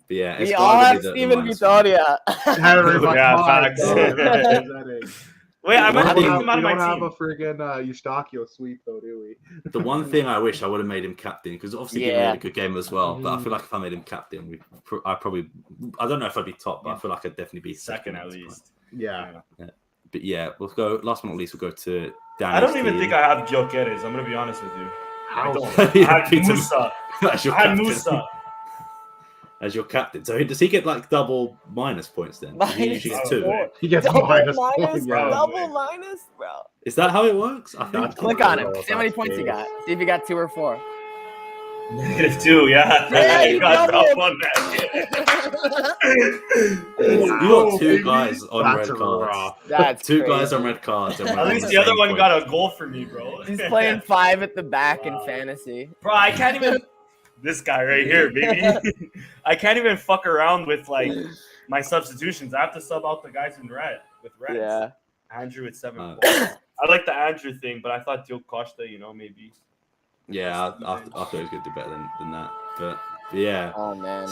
But yeah, We it's all gotta have be the Steven minus one. Vitoria. Yeah, facts. Wait, I One might thing- take him out We of my don't have team. a friggin' Eustachio sweep, though, do we? The one thing I wish I would have made him captain, because obviously he Yeah. made a good game as well. But I feel like if I made him captain, I don't know if I'd be top, but I feel like I'd definitely be Second at this point. least. Yeah. But yeah, we'll go. Last but not least, we'll go to Danny. I don't even think I have Gyökeres. I'm gonna be honest with you. I don't. I Yeah, had Peter- Musa. as your I had captain. Musa. As your captain. So does he get like double minus points then? Does he usually get two? Four. He gets Double minus minus, points. bro. Yeah. double minus, bro. Is that how it works? I think. That's Click on Oh, him. See how many that's points he good. got. See if he got 2 or 4. -2, yeah. Yeah, You he got doubled. top on that. You got two guys on That's red cards. rough. That's Two crazy. guys on red cards. And we're At on least the the other same one point. got a goal for me, bro. He's playing 5 at the back in Wow. fantasy. Bro, I can't even. This guy right here, baby. I can't even fuck around with like my substitutions. I have to sub out the guys in red with reds. Yeah. Andrew at 7 Uh, points. I like the Andrew thing, but I thought Diogo Costa, maybe. Yeah, I thought he was going to do better than that. But yeah. Oh man.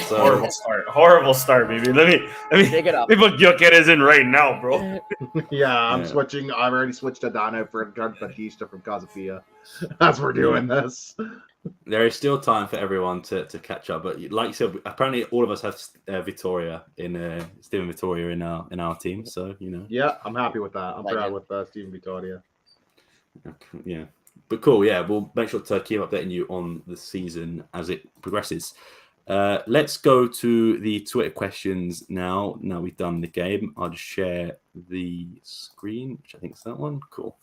So Horrible start, baby. Let me Take it up. put Gyökeres in right now, bro. Yeah, I'm Yeah. switching. I've already switched to Dana for Batista from Casapia as we're doing this. there is still time for everyone to catch up. But like you said, apparently all of us have Vittoria Steven Vittoria in our team. So Yeah, I'm happy with that. I'm Like proud it. with Steven Vittoria. yeah. But cool, yeah. We'll make sure to keep updating you on the season as it progresses. Let's go to the Twitter questions now. Now we've done the game, I'll just share the screen, which I think is that one. Cool.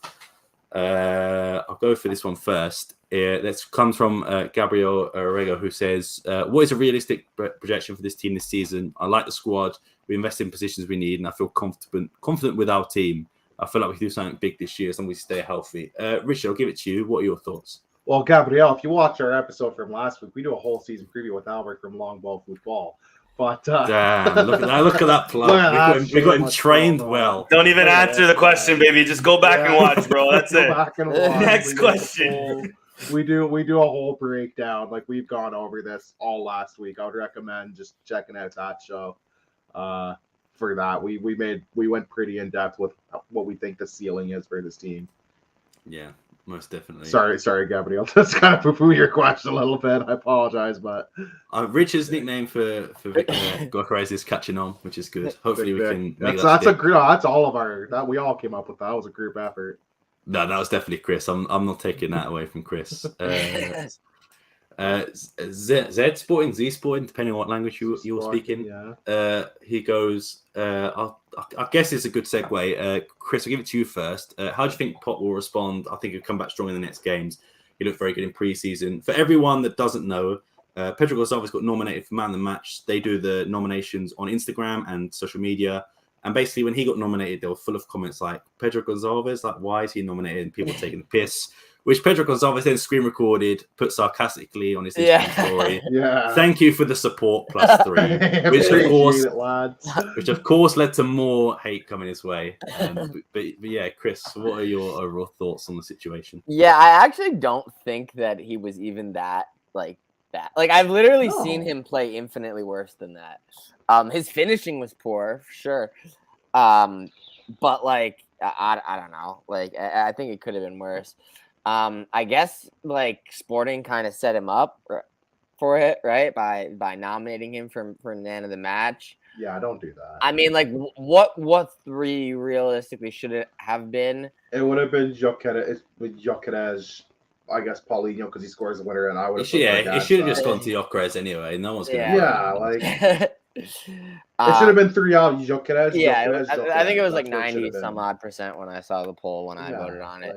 I'll go for this one first. That comes from Gabriel Orrego, who says, what is a realistic projection for this team this season? I like the squad. We invest in positions we need, and I feel confident with our team. I feel like we can do something big this year as long as we stay healthy. Richard, I'll give it to you. What are your thoughts? Well, Gabrielle, if you watch our episode from last week, we do a whole season preview with Albert from Long Ball Football. But Damn, look at that! Look at that plug. Look at that We got him shameless trained promo. well. Don't even answer the question, baby. Just go back and watch, bro. That's Go it. back and watch. Next We do a question. whole- we do a whole breakdown. Like we've gone over this all last week. I would recommend just checking out that show. For that, we went pretty in depth with what we think the ceiling is for this team. Yeah, most definitely. Sorry, Gabrielle. Just kind of poo-poo your question a little bit. I apologize, but Richard's nickname for Gyökeres is catching on, which is good. Hopefully we can make that's stick. a group. That's all of our that we all came up with. That was a group effort. No, that was definitely Chris. I'm not taking that away from Chris. Z Sporting, depending on what language you're speaking. Yeah. He goes, I guess it's a good segue. Chris, I'll give it to you first. How do you think Pot will respond? I think he'll come back strong in the next games. He looked very good in pre-season. For everyone that doesn't know, Pedro Gonçalves got nominated for Man of the Match. They do the nominations on Instagram and social media. And basically, when he got nominated, they were full of comments like, Pedro Gonçalves, like, why is he nominated? And people taking the piss, which Pedro Gonçalves then screen recorded, put sarcastically on his Instagram story. Yeah. Thank you for the support +3, which of course led to more hate coming his way. But yeah, Chris, what are your overall thoughts on the situation? Yeah, I actually don't think that he was even that. Like I've literally seen him play infinitely worse than that. His finishing was poor, for sure. But like I don't know. Like I think it could have been worse. I guess like Sporting kind of set him up for it, right? By nominating him for Man of the Match. Yeah, don't do that. I mean, like, what 3 realistically should it have been? It would have been Gyökeres, I guess Paulinho, because he scores the winner, and I would have. It should have just gone to Gyökeres anyway. No one's gonna. Yeah, like it should have been 3 out. Gyökeres. Yeah, Gyökeres, I think it was like That's what it should 90 have been. some odd % when I saw the poll when I voted on it.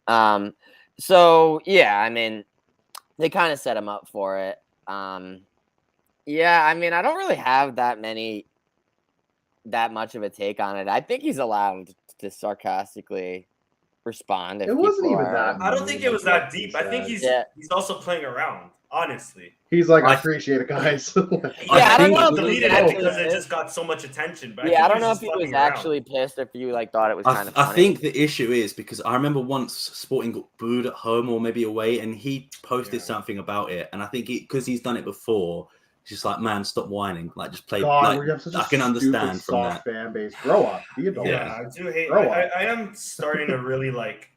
Like, So yeah, I mean, they kind of set him up for it. Yeah, I mean, I don't really have that much of a take on it. I think he's allowed to sarcastically respond. If It wasn't people even are- that. I don't think it was Like, that deep. I think he's Yeah. also playing around. Honestly, He's like, I I- appreciate it, guys. Yeah, I don't think know it if he deleted was it actually because it pissed. just got so much attention. But Yeah, I I don't think know he if he was fucking around. actually pissed, if you like thought it was I, kind of I funny. think the issue is because I remember once Sporting got booed at home or maybe away, and he posted Yeah. something about it, and I think because he's done it before, he's just like, man, stop whining, like just play. God, like we have such a I can understand stupid, from soft that. fan base. Grow up. Be adult. Yeah, I do hate. Grow I am starting to really like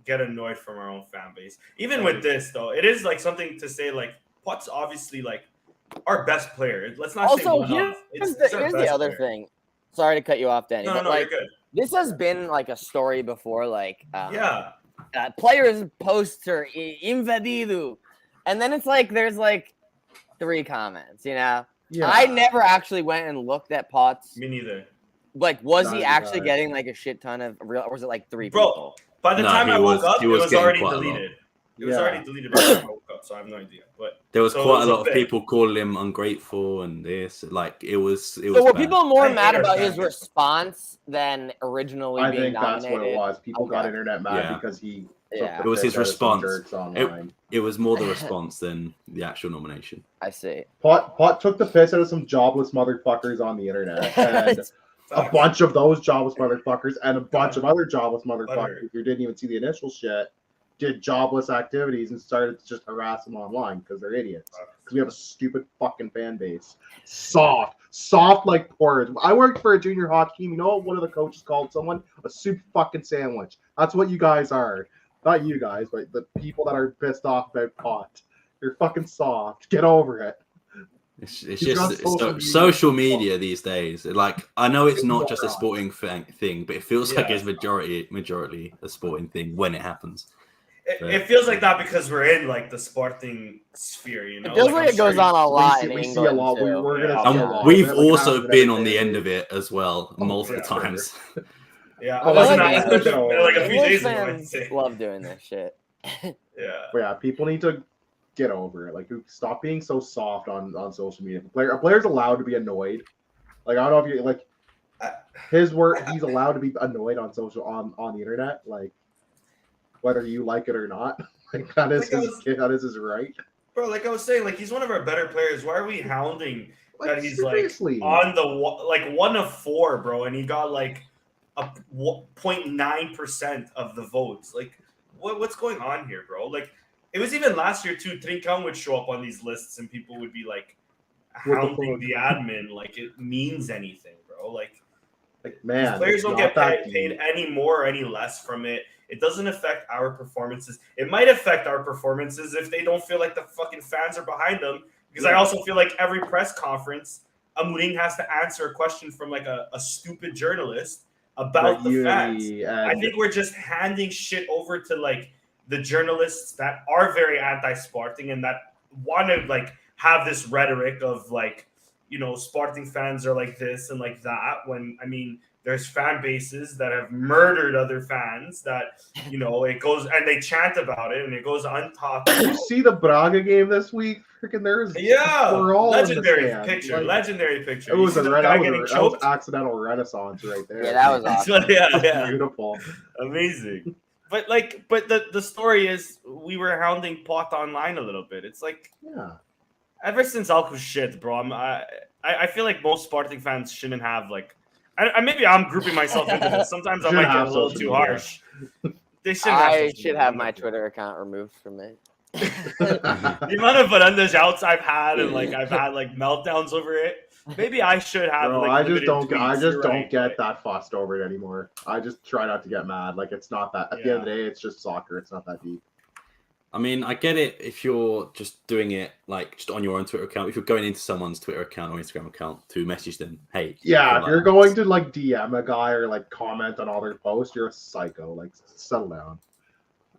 get annoyed from our own fan base. Even with this though, it is like something to say like Pot's obviously like our best player. Let's not say Also, one here's of. here's the other thing. Sorry to cut you off, Danny. No, but no, like, you're good. this has been like a story before. Like, Yeah, players posts are invadido, and then it's like there's like 3 comments. You know, Yeah. I never actually went and looked at Potts. me neither. Like, was he Neither actually did I. getting like a shit ton of real, or was it like 3 Bro, people? by the No, time he I woke was- up, he it was was getting already quite a lot. deleted. It was Yeah. already deleted by the time I woke up, so I have no idea. But There was So it quite was a a lot of bit. people calling him ungrateful and this, like it was. So were bad. people more I mad hate our about fan his base. response than originally I being think that's nominated? what it was. People got Okay. internet mad Yeah. because he Yeah. took It was the his piss out of some response. jerks online. It was more the response than the actual nomination. I see. Pot took the piss out of some jobless motherfuckers on the internet, and a bunch of those jobless motherfuckers and a bunch of other jobless motherfuckers who didn't even see the initial shit did jobless activities and started to just harass them online because they're idiots. Because we have a stupid fucking fan base. Soft like porridge. I worked for a junior hockey team. You know what one of the coaches called someone? A soup fucking sandwich. That's what you guys are. Not you guys, but the people that are pissed off about pot. You're fucking soft. Get over it. It's He's got just social media. social media these days. Like I know it's not just a Moron. sporting thing, but it feels like Yeah. it's majority a sporting thing when it happens. It feels like that because we're in like the Sporting sphere, you know. It feels like I'm it goes sure on a lot in We see England a lot. too. We're gonna Yeah. see a And lot. we've of it, like, also half of been every on the fan end of base. it as well, multiple yeah. times. Yeah, Oh, I wasn't like at English- like a few English days ago. I'd fans say. love doing this shit. Yeah. But yeah, people need to get over it. Like, stop being so soft on social media. A player's allowed to be annoyed. Like, I don't know if you like his word. He's allowed to be annoyed on on the internet. Like, whether you like it or not. Like, that is his right. Bro, like I was saying, like he's one of our better players. Why are we hounding Like, that he's seriously. like on the like 1 of 4, bro, and he got like a 0.9% of the votes. Like, what's going on here, bro? Like, it was even last year too. Trincão would show up on these lists, and people would be like hounding the admin like it means anything, bro. Like man, these players it's don't not get that paid deep. any more or any less from it. It doesn't affect our performances. It might affect our performances if they don't feel like the fucking fans are behind them. Because I also feel like every press conference, Amorim has to answer a question from like a stupid journalist about the fans. I think we're just handing shit over to like the journalists that are very anti-Sporting and that want to like have this rhetoric of like, you know, Sporting fans are like this and like that. When I mean, there's fan bases that have murdered other fans that, you know, it goes and they chant about it and it goes untalked. Did you see the Braga game this week? Freaking there's we're all legendary in the picture. stands. Legendary picture. It was You see the guy getting that was choked? accidental renaissance right there. Yeah, that was awesome. yeah. Beautiful. Amazing. But the story is we were hounding Pot online a little bit. It's like Yeah. ever since Alco's shit, bro. I feel like most Sporting fans shouldn't have like. I maybe I'm grouping myself into this. Sometimes I Shouldn't might get a have little social too media. harsh. They shouldn't have I social should media. have my Twitter account removed from it. The amount of Varandas outs I've had and like I've had like meltdowns over it. Maybe I should have. Bro, like, I just limited don't. tweets. I just You're don't right, get but- that fussed over it anymore. I just try not to get mad. Like, it's not that. At the end of the day, it's just soccer. It's not that deep. I mean, I get it if you're just doing it like just on your own Twitter account. If you're going into someone's Twitter account or Instagram account to message them, hey. Yeah, if you're going to like DM a guy or like comment on all their posts, you're a psycho. Like, settle down.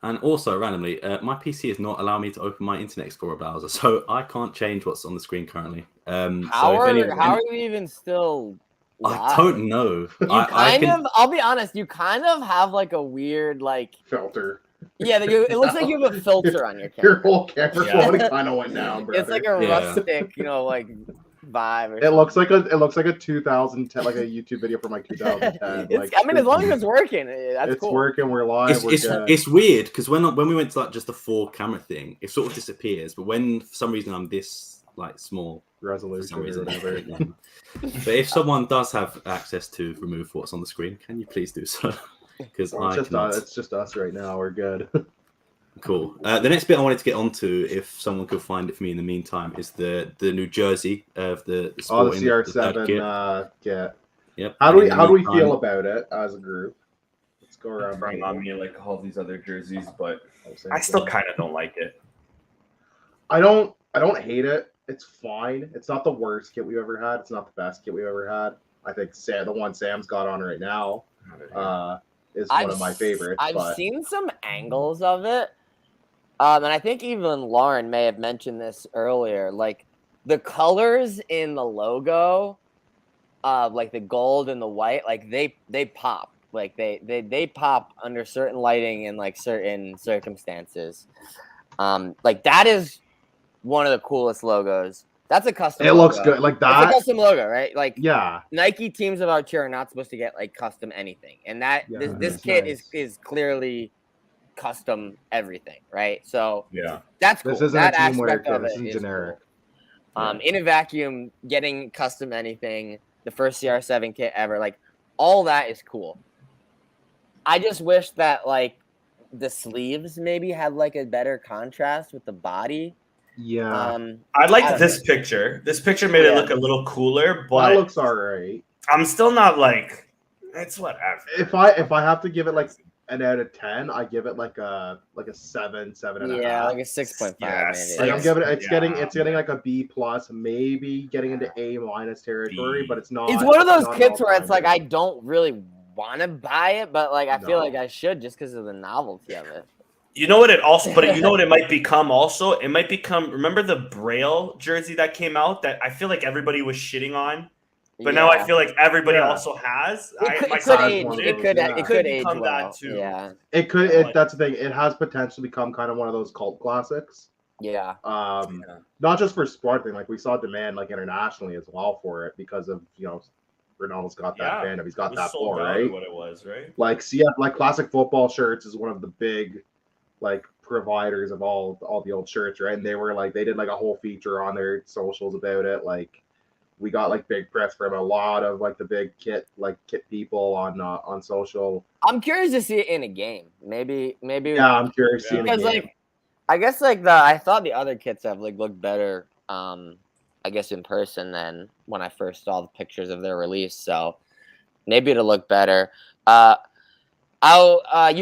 And also, randomly, my PC is not allowing me to open my Internet Explorer browser, so I can't change what's on the screen currently. How are you even still live? I don't know. I'll be honest, you kind of have like a weird like Filter. Yeah, it looks like you have a filter on your Your camera. whole camera Yeah. quality kind of went down, brother. It's like a Yeah. rustic, like vibe. Or It looks like a 2010, like a YouTube video from like something. 2010. It's, Like, I mean, as long as it's working, that's it's cool. working. We're live. We're good. It's weird because when we went to like just the 4 camera thing, it sort of disappears. But when for some reason I'm this like small for Resolution some or reason, whatever. yeah. But if someone does have access to remove what's on the screen, can you please do so? Because Well, I cannot. it's just us right now. We're good. Cool. The next bit I wanted to get onto, if someone could find it for me in the meantime, is the new jersey of the Oh, sporting, the the third kit. CR7 kit. Yep. How do And in the we meantime- feel about it as a group? Let's go around. Bring on me like all these other jerseys, but Same I still thing. kind of don't like it. I don't hate it. It's fine. It's not the worst kit we've ever had. It's not the best kit we've ever had. I think the one Sam's got on right now is one of my favorites. I've seen some angles of it, and I think even Lauren may have mentioned this earlier. Like the colors in the logo, like the gold and the white, like they pop. Like they pop under certain lighting and like certain circumstances. Like that is one of the coolest logos. That's a custom. It logo. looks good. Like That's that. a custom logo, right? Like Yeah. Nike teams of Archer are not supposed to get like custom anything, and that Yeah, this that's kit nice. is clearly custom everything, right? So Yeah. that's cool. This isn't that a team wear aspect kit. of This it isn't is generic. cool. In a vacuum, getting custom anything, the first CR7 kit ever, like all that is cool. I just wish that like the sleeves maybe had like a better contrast with the body. Yeah. I I liked don't this picture. This picture made it Yeah. look a little cooler, That but looks alright. I'm still not like it's whatever. If I have to give it like an out of 10, I give it like a 7.5. Yeah, like a 6.5 Yes. maybe. Like I'm giving it, Yeah. it's getting like a B plus, maybe getting into A minus territory, B. but it's not. It's one of those not an kits where it's all-timer. like I don't really want to buy it, but like I feel No. like I should just because of the novelty of it. You know what it also, but you know what it might become also? It might become, remember the Braille jersey that came out that I feel like everybody was shitting on? But now I feel like everybody Yeah. also has. it My could son age. one of It those, could. yeah. It Could could age become that well. too. Yeah. It could. Like- That's the thing. It has potential to become kind of one of those cult classics. Yeah. Yeah. Not just for sport thing. Like we saw demand like internationally as well for it because of Ronaldo's got that Yeah. fandom. He's It got was that sold for out or right. what it was, right? Like like classic football shirts is one of the big like providers of all the old shirts, right? And they did like a whole feature on their socials about it. Like we got like big press from a lot of like the big kit people on social. I'm curious to see it in a game. Maybe. Yeah, I'm curious Yeah. seeing Because the game. like, I guess like I thought the other kits have like looked better. I guess in person than when I first saw the pictures of their release. So maybe it'll look better. You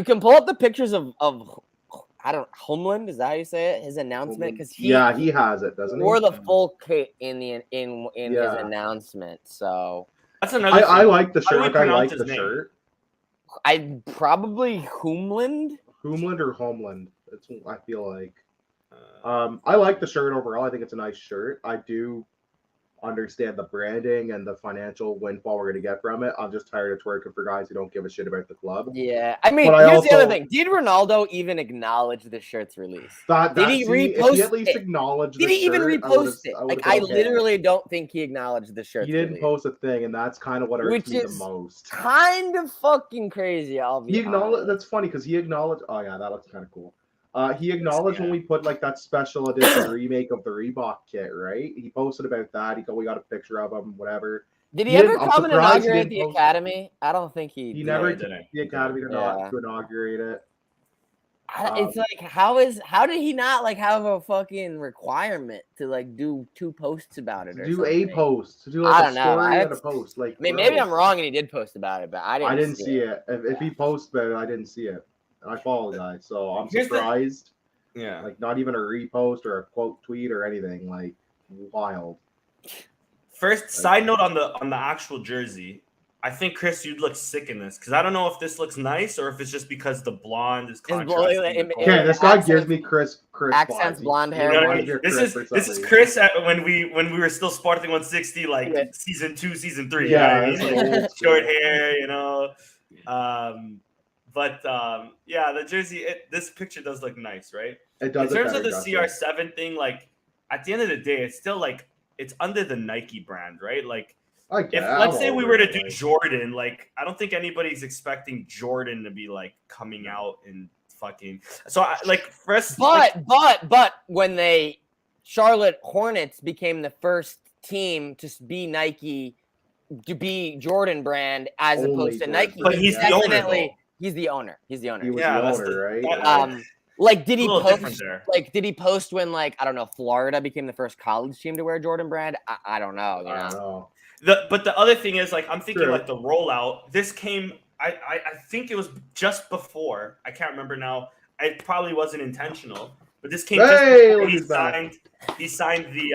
can pull up the pictures of Hjulmand, is that how you say it? His announcement, because he has it, doesn't he? wore the full kit in his Yeah. announcement. So That's another I thing. like the How do shirt. we Like I pronounce like his the name? shirt. I probably Hjulmand. Homeland or Homeland? It's I feel like. I like the shirt overall. I think it's a nice shirt. I do understand the branding and the financial windfall we're going to get from it. I'm just tired of twerking for guys who don't give a shit about the club. Yeah, I mean, But I here's the also- other thing. Did Ronaldo even acknowledge the shirt's release? Did he If repost he at least it? acknowledged Did the he even shirt, repost it? would've Like, been I okay. literally don't think he acknowledged the shirt's He didn't release. post a thing, and that's kind of what irks Which me the is most. Kind of fucking crazy. I'll be He acknowledged. honest. That's funny because he acknowledged. Oh yeah, that looks kind of cool. He acknowledged when Yeah. we put like that special edition remake of the Reebok kit, right? He posted about that. We got a picture of him, whatever. Did he He ever didn't- I'm come and surprised he inaugurate didn't the post it. academy? I don't think he. He did. never he didn't. took the academy Yeah. to inaugurate it. It's like how did he not like have a fucking requirement to like do 2 posts about it To or do something? a post, to do I like a don't know. story and a That's- post. Like I mean, maybe bro. I'm wrong and he did post about it, but I didn't see it. If he posts about it, I didn't see it. And I follow the guy, so I'm Here's the- surprised. Yeah. Like not even a repost or a quote tweet or anything. Like wild. First, side note on the actual jersey. I think Chris, you'd look sick in this because I don't know if this looks nice or if it's just because the blonde is blonde, contrasting. it- the it- color. Okay, this guy accents- gives me Chris accents vibes. blonde He hair. You know what I reminds mean? me of This Chris is for some this is reason. Chris when we were still Sporting 160, like Yeah. season 2, season 3. Yeah, you know it's what I mean? old Short school. hair, But yeah, the jersey. This picture does look nice, right? It does. In terms of the CR7 thing, like at the end of the day, it's still like it's under the Nike brand, right? Like if let's say we were to do Jordan, like I don't think anybody's expecting Jordan to be like coming out and fucking. So like first, but when they Charlotte Hornets became the first team to be Nike, to be Jordan brand as opposed to Nike. But he's the owner. He's the owner. He's the owner. He was the owner, right? Like, did he post? Like, did he post when, like, I don't know, Florida became the first college team to wear Jordan brand? I don't know. You know? But the other thing is, like, I'm thinking like the rollout. This came. I think it was just before. I can't remember now. It probably wasn't intentional. But this came just before he signed the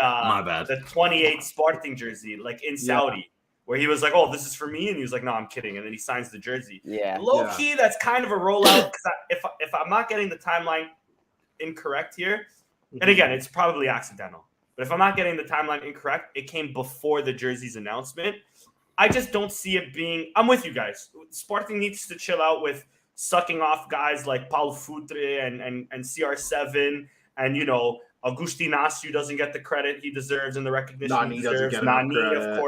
the 28 Sporting jersey, like in Saudi. Where he was like, "Oh, this is for me," and he was like, "No, I'm kidding," and then he signs the jersey. Low key, that's kind of a rollout. Because if I'm not getting the timeline incorrect here, and again, it's probably accidental, but if I'm not getting the timeline incorrect, it came before the jersey's announcement. I just don't see it being. I'm with you guys. Sporting needs to chill out with sucking off guys like Paulo Futre and CR7, and you know, Agustin Nasu doesn't get the credit he deserves and the recognition he deserves. Nani, of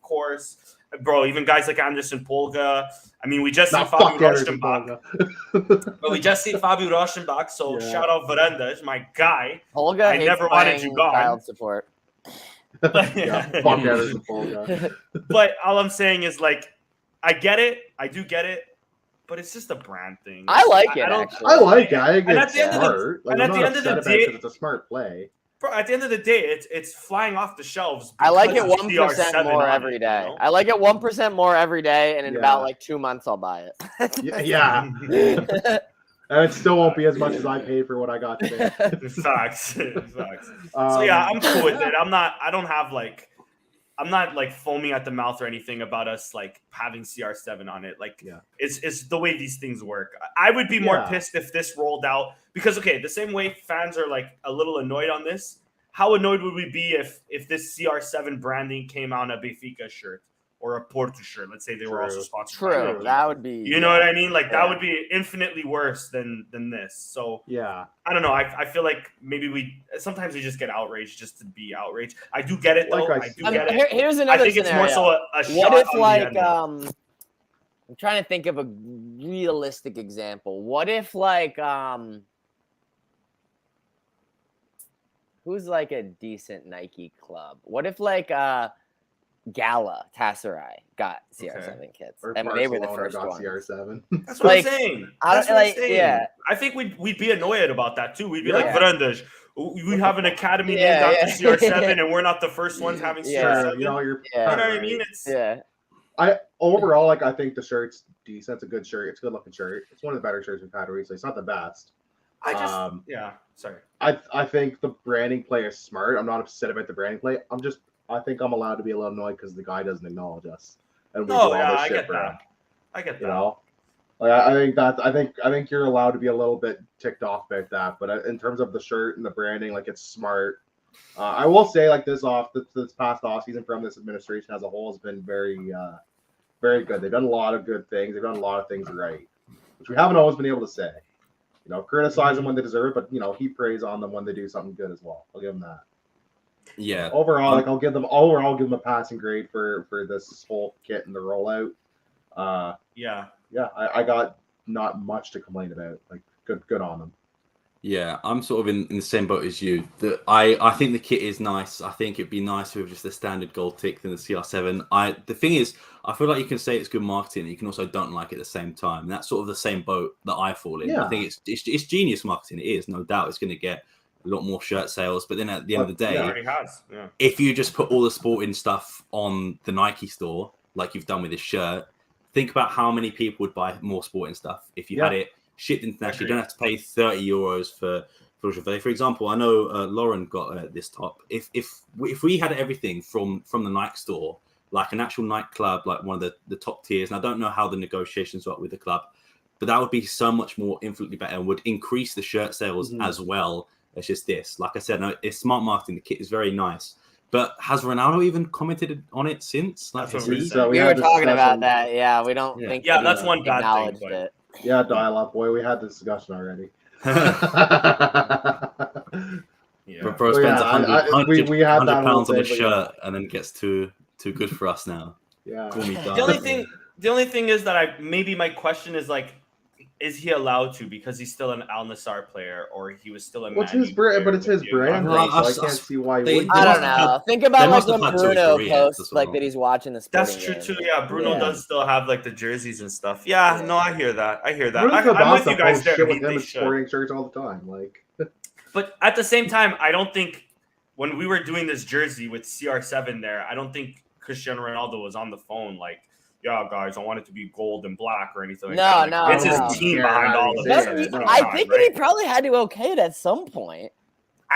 course, bro. Even guys like Anderson Polga. I mean, we just see Fabio Rauschenbach. But we just see Fabio Rauschenbach. So shout out Varandas, my guy. Polga, I never wanted you gone. Child support. But all I'm saying is, like, I get it. I do get it. But it's just a brand thing. I like it. I like it. I think it's smart. Like, at the end of the day, it's a smart play. Bro, at the end of the day, it's flying off the shelves. I like it 1% more every day. You know? I like it 1% more every day, and in about like 2 months, I'll buy it. Yeah. And it still won't be as much as I paid for what I got today. Facts. So yeah, I'm cool with it. I'm not like foaming at the mouth or anything about us like having CR7 on it. Like, it's the way these things work. I would be more pissed if this rolled out because, okay, the same way fans are like a little annoyed on this. How annoyed would we be if this CR7 branding came on a Benfica shirt or a Porto shirt? Let's say they were also sponsored. True, that would be. You know what I mean? Like that would be infinitely worse than this. So yeah, I don't know. I feel like maybe sometimes we just get outraged just to be outraged. I do get it though. I do get it. Here's another. I think scenario. it's more so a shot. What if like I'm trying to think of a realistic example. What if like who's like a decent Nike club? What if like Gala Tassaray got CR7 kits. Or I mean, they were the first one. CR7. That's what I'm saying. Yeah, I think we'd be annoyed about that too. We'd be like, Varandas, we have an academy named after CR7, and we're not the first ones having CR7. You know, you know what I mean? It's overall, like, I think the shirt's decent. It's a good shirt. It's a good looking shirt. It's one of the better shirts we've had recently. It's not the best. I think the branding play is smart. I'm not upset about the branding play. I think I'm allowed to be a little annoyed because the guy doesn't acknowledge us. And we do all this shit for him. I get that. You know? Like, I think you're allowed to be a little bit ticked off about that. But in terms of the shirt and the branding, like, it's smart. I will say, like, this past off season from this administration as a whole has been very, very good. They've done a lot of good things. They've done a lot of things right, which we haven't always been able to say. You know, criticize them when they deserve it, but, you know, heap praise on them when they do something good as well. I'll give them that. Yeah. Overall, like, I'll give them a passing grade for this whole kit and the rollout. I got not much to complain about. Like, good on them. Yeah, I'm sort of in the same boat as you. I think the kit is nice. I think it'd be nicer with just the standard gold tick than the CR7. The thing is, I feel like you can say it's good marketing, and you can also don't like it at the same time. And that's sort of the same boat that I fall in. Yeah. I think it's genius marketing. It is, no doubt. It's going to get a lot more shirt sales, but then at the end of the day, if you just put all the sporting stuff on the Nike store, like you've done with this shirt, think about how many people would buy more sporting stuff if you had it shipped internationally. You don't have to pay €30 for example. I know Lauren got this top. If we had everything from the Nike store, like an actual nightclub, like one of the top tiers, and I don't know how the negotiations work with the club, but that would be so much more infinitely better and would increase the shirt sales as well. It's just this. Like I said, no, it's smart marketing. The kit is very nice. But has Ronaldo even commented on it since? Like, we were talking about that. Yeah, we don't think. Yeah, that's one bad thing. Yeah, dial-up, boy. We had this discussion already. Yeah. Bro spends We had that whole £100 on a thing, but shirt and then gets too good for us now. Yeah. Call me The only thing is that my question is like, is he allowed to because he's still an Al Nassr player or he was still a What's Man his U brand? player But it's his with brand, Hjulmand? No, so I can't see why they- he wouldn't. I don't must have know. had- Think they about like must when have had two Bruno Koreans posts as well. like that he's watching the sporting That's true game. too. Yeah, Bruno Yeah. does still have like the jerseys and stuff. Yeah, no, I hear that. I'm with you guys there. Shit with him They and should. sporting shirts all the time. Like, But at the same time, I don't think when we were doing this jersey with CR7 there, I don't think Cristiano Ronaldo was on the phone like, yeah, guys, I want it to be gold and black or anything like that. No, Like, it's no. his team behind all of Yeah, this. no. I think that he probably had to okay it at some point.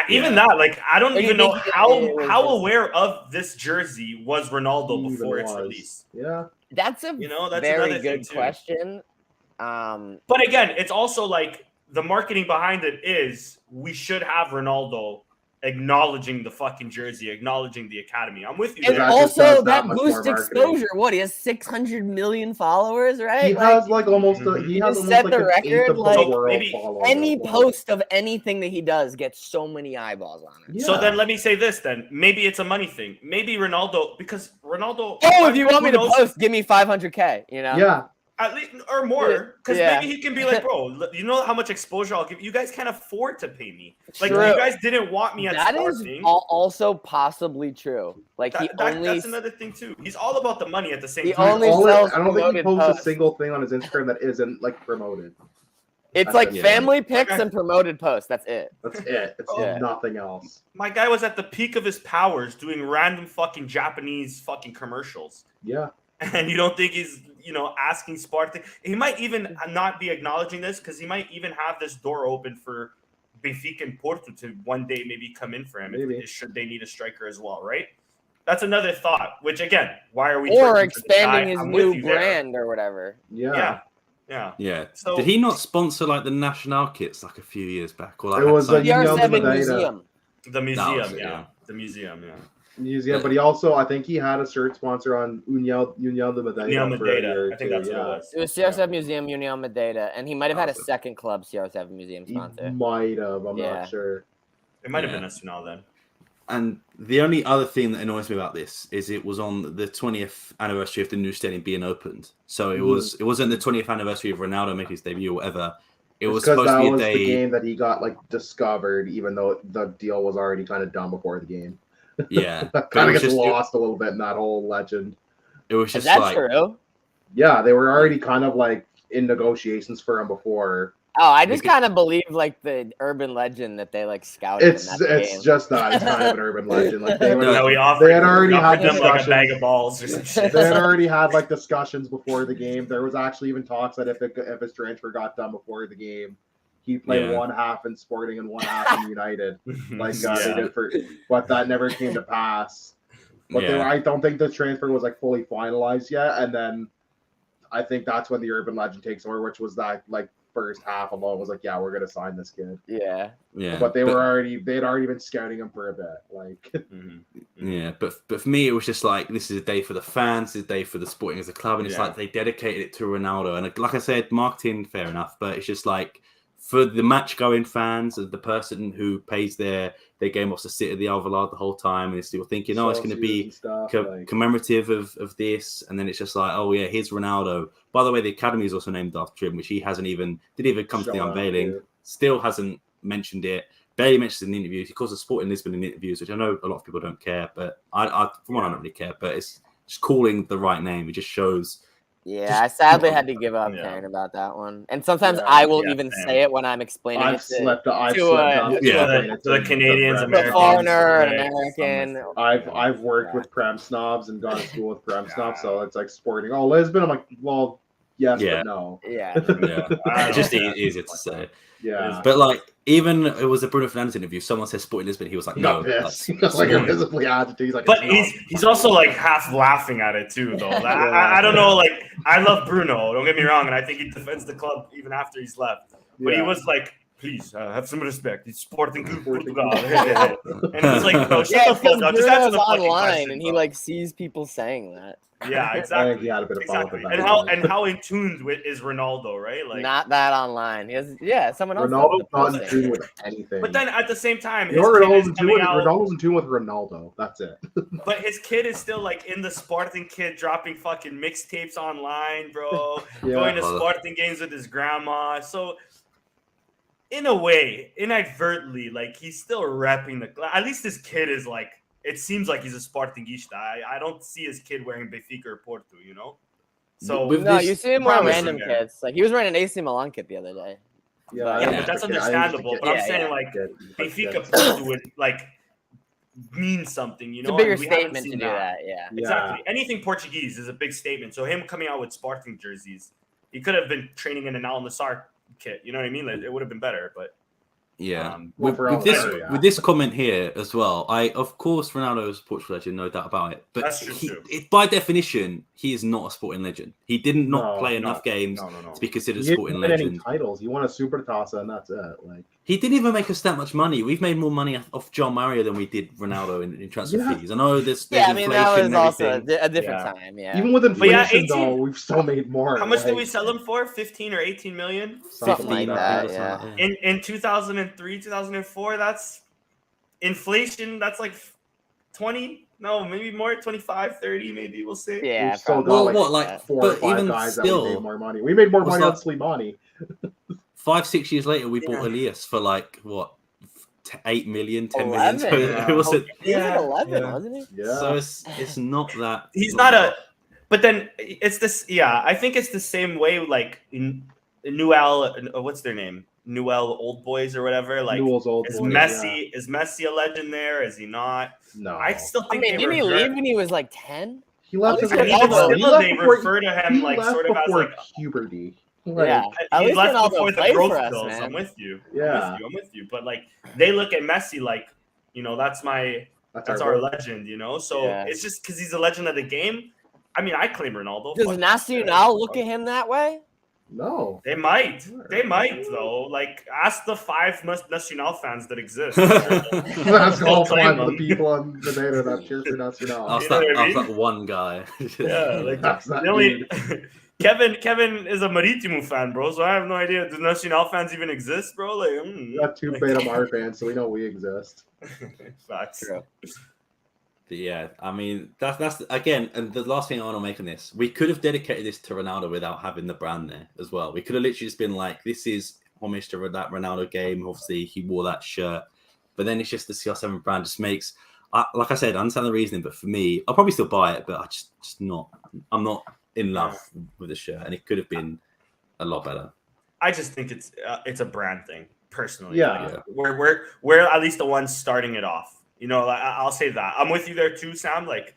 Even that, like, I don't Or you even know think it how was just- aware of this jersey was Ronaldo he before even its was. release. Yeah. That's a That's very another thing good too. question. But again, it's also like the marketing behind it is we should have Ronaldo acknowledging the fucking jersey, acknowledging the academy. I'm with you. And there. that just also does that that much boosts more marketing. exposure. What, he has 600 million followers, right? He has like almost a, he has Just almost set like the an eighth record, of the like, world maybe followers. any post of anything that he does gets so many eyeballs on it. Yeah. So then let me say this then. Maybe it's a money thing. Maybe Ronaldo, because Ronaldo. Oh, if you want me to who knows- post, give me 500K, you know? Yeah. At least or more, because Yeah. maybe he can be like, bro, you know how much exposure I'll give you guys can't afford to pay me. Like True. you guys didn't want me at That is starting. also possibly true. Like That's another thing too. He's all about the money at the same He time. only I sells don't think he promoted posts posts. a single thing on his Instagram that isn't like promoted. It's like Yeah. family pics Okay. and promoted posts. That's it. That's it. It's Yeah. nothing else. My guy was at the peak of his powers doing random fucking Japanese fucking commercials. Yeah. And you don't think he's, asking Sparta? He might even not be acknowledging this because he might even have this door open for Benfica and Porto to one day maybe come in for him Maybe. should they need a striker as well, right? That's another thought, which again, why are we Or charging for this guy? expanding his I'm with new you there. brand or whatever. Yeah. Yeah. Yeah. So- Did he not sponsor like the national kits like a few years back? Or like It was had like some- CR7 Madeira. Museum. The museum, was it, yeah. yeah. The museum, yeah. Museum, but he also, I think he had a shirt sponsor on União de Madeira. União for a year Madeira. or I think two, that's what it yeah. was. It was CR7 Museum, União Madeira, and he might have had a Awesome. second club CR7 Museum He sponsor. might have. I'm Yeah. not sure. It might have Yeah. been Nacional then. And the only other thing that annoys me about this is it was on the 20th anniversary of the new stadium being opened. So it wasn't the 20th anniversary of Ronaldo making his debut or whatever. It was because supposed that to be a was day. the game that he got like discovered, even though the deal was already kind of done before the game. Yeah, That but kind it of was gets just- lost a little bit in that whole legend. It was Is just that like true? Yeah, they were already kind of like in negotiations for him before. Oh, I just Because- kind of believe like the urban legend that they like scouted It's in that game. just that it's kind of an urban legend. Like they were, No, we offered, they had already had them like a discussions. bag of balls or some shit. they had already had like discussions before the game. There was actually even talks that if his transfer got done before the game, he'd play Yeah. one half in Sporting and one half in United, like they Yeah. did for. But that never came to pass. But Yeah. I don't think the transfer was like fully finalized yet. And then I think that's when the urban legend takes over, which was that like first half alone was like, yeah, we're gonna sign this kid. Yeah. yeah, But they had already been scouting him for a bit. Like Mhm. Yeah, but for me, it was just like this is a day for the fans, it's a day for the Sporting as a club, and it's Yeah. like they dedicated it to Ronaldo. And like I said, marketing, fair enough, but it's just like for the match-going fans, and the person who pays their game wants to sit at the Alvalade the whole time, and is still thinking, oh, it's going to be and stuff, commemorative of this, and then it's just like, oh yeah, here's Ronaldo. By the way, the academy is also named after him, which he didn't even come to the Show up, unveiling. yeah. Still hasn't mentioned it. Barely mentions it in interviews. He calls the Sporting Lisbon in interviews, which I know a lot of people don't care, but I for one, I don't really care. But it's just calling the right name. It just shows. Yeah, I sadly had to give up Yeah. caring about that one. And sometimes Yeah, I will yeah, even same. say it when I'm explaining I've it to slept up to to yeah. explain it To the Canadians, Prem a Americans, foreigner, an right, American. I've worked with Prem snobs and gone to school with Prem snobs, so it's like Sporting. Oh, Lisbon. I'm like, well, yes, Yeah. but no. Yeah. Yeah, it's just easier to say. Yeah. But like, even it was a Bruno Fernandes interview. Someone said Sporting Lisbon. He was like, He no. got pissed. like, He was like Sporting. visibly agitated. He's like, But it's he's also like half laughing at it too, though. Like, I don't know. Like I love Bruno. Don't get me wrong, and I think he defends the club even after he's left. But he Yeah. was like please have some respect. It's Sporting Portugal. And it's like, bro, shut the fuck because up. Just answer the fucking online question, and he bro. like sees people saying that. Yeah, exactly. He had a bit of fun with exactly. it. And how in tune with is Ronaldo, right? Like, Not that online. He has, someone else. Ronaldo's not in posting tune it. with anything. but then at the same time, you know his what kid Ronaldo's is in tune coming with? out. Ronaldo's in tune with Ronaldo. That's it. But his kid is still like in the Sporting kid dropping fucking mixtapes online, bro. Going to Sporting games with his grandma. So in a way, inadvertently, like he's still repping at least his kid is like, it seems like he's a Sportingista. I don't see his kid wearing Benfica or Porto, you know? So No, you see him wearing promising random guy. kits. Like he was wearing an AC Milan kit the other day. But that's understandable. But I'm saying like Benfica Porto would like mean something, you It's know? a bigger And we haven't statement to seen do that. Yeah. Exactly. Anything Portuguese is a big statement. So him coming out with Sporting jerseys, he could have been training in an Al Nassr kit. You know what I mean? Like, it would have been better, but yeah. Well, With this comment here as well, of course Ronaldo is a Portugal legend, no doubt about it. But That's true too. By definition, he is not a sporting legend. He did not play enough games to be considered a sporting legend. Any titles? He won a Supertaça and that's it. Like he didn't even make us that much money. We've made more money off John Mario than we did Ronaldo in transfer fees. I know there's I mean, that was inflation also and everything. a different time. Yeah. even with inflation, 18 though, we've still made more. how much did we sell him for? 15 or 18 million? Something like 15, I that, think, or something like that. In 2003, 2004, that's inflation. That's like 20, no, maybe more, 25, 30, maybe we'll see. Yeah. We've still probably. got like 4 or but 5 even guys still, that we made more money. We made more it's money on like- Slimani. 5-6 years later, we bought Elias for like what 8 million, 10 million. 11. So it wasn't. He was Yeah, at 11, yeah. wasn't he? Yeah. So it's not that. He's not a, but then it's this. Yeah, I think it's the same way. Like in Newell, what's their name? Newell Old Boys or whatever. Like Newell's old is boys, Messi? Is Messi a legend there? Is he not? No. I still I think mean, they didn't he revert- leave when he was like 10? He left At as least a Ronaldo- child. He still left they before- refer to him he like left sort of as before like puberty. Like, Yeah. At he least left Ronaldo before the played growth for us, pills. man. I'm with you. Yeah. I'm with you. But like they look at Messi like, you know, that's our legend, you know. So Yeah. it's just because he's a legend of the game. I mean, I claim Ronaldo. Does Fuck Nacional look at him that way? No. They might though. Like ask the 5 Nacional fans that exist. That's all claim 5 of the them. people in Vizela that cheer for Nacional. Ask You know what I that mean? one guy. Yeah, like That's that the only Kevin is a Marítimo fan, bro. So I have no idea. Do Nacional fans even exist, bro? Like, We got 2 Beta Mar fans, so we know we exist. Facts. True. But yeah, I mean that's again, and the last thing I want to make on this, we could have dedicated this to Ronaldo without having the brand there as well. We could have literally just been like, this is homage to that Ronaldo game. Obviously, he wore that shirt, but then it's just the CR7 brand just makes. Like I said, I understand the reasoning, but for me, I'll probably still buy it, but I just not. I'm not in love with the shirt, and it could have been a lot better. I just think it's a brand thing, personally. Yeah. Like, we're at least the ones starting it off. You know, like, I'll say that. I'm with you there too, Sam. Like,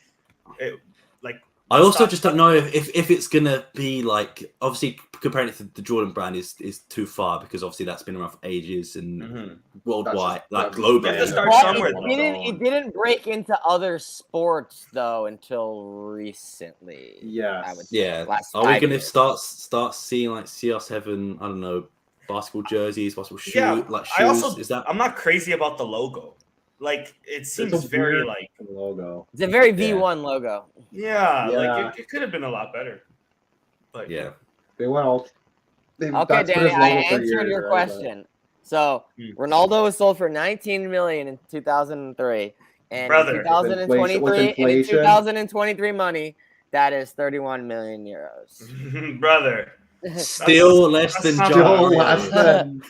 I also just don't know if it's gonna be like, obviously comparing it to the Jordan brand is too far, because obviously that's been around for ages and worldwide, like globally. You have to start But somewhere, it didn't break into other sports though until recently. Yes. I would say. Yeah. Last Are we 5 gonna years. start seeing like CR7? I don't know, basketball jerseys, basketball shoes, like shoes. I also, Is that? I'm not crazy about the logo. Like, it seems It's a very weird like, logo. It's a very V1 logo. like it could have been a lot better. But Yeah. They went all. Okay, Danny, I answered your question. So Ronaldo was sold for 19 million in 2003, and Brother, in 2023, with and in inflation. 2023 money, that is 31 million euros. brother, Still less than that's John. Still less than.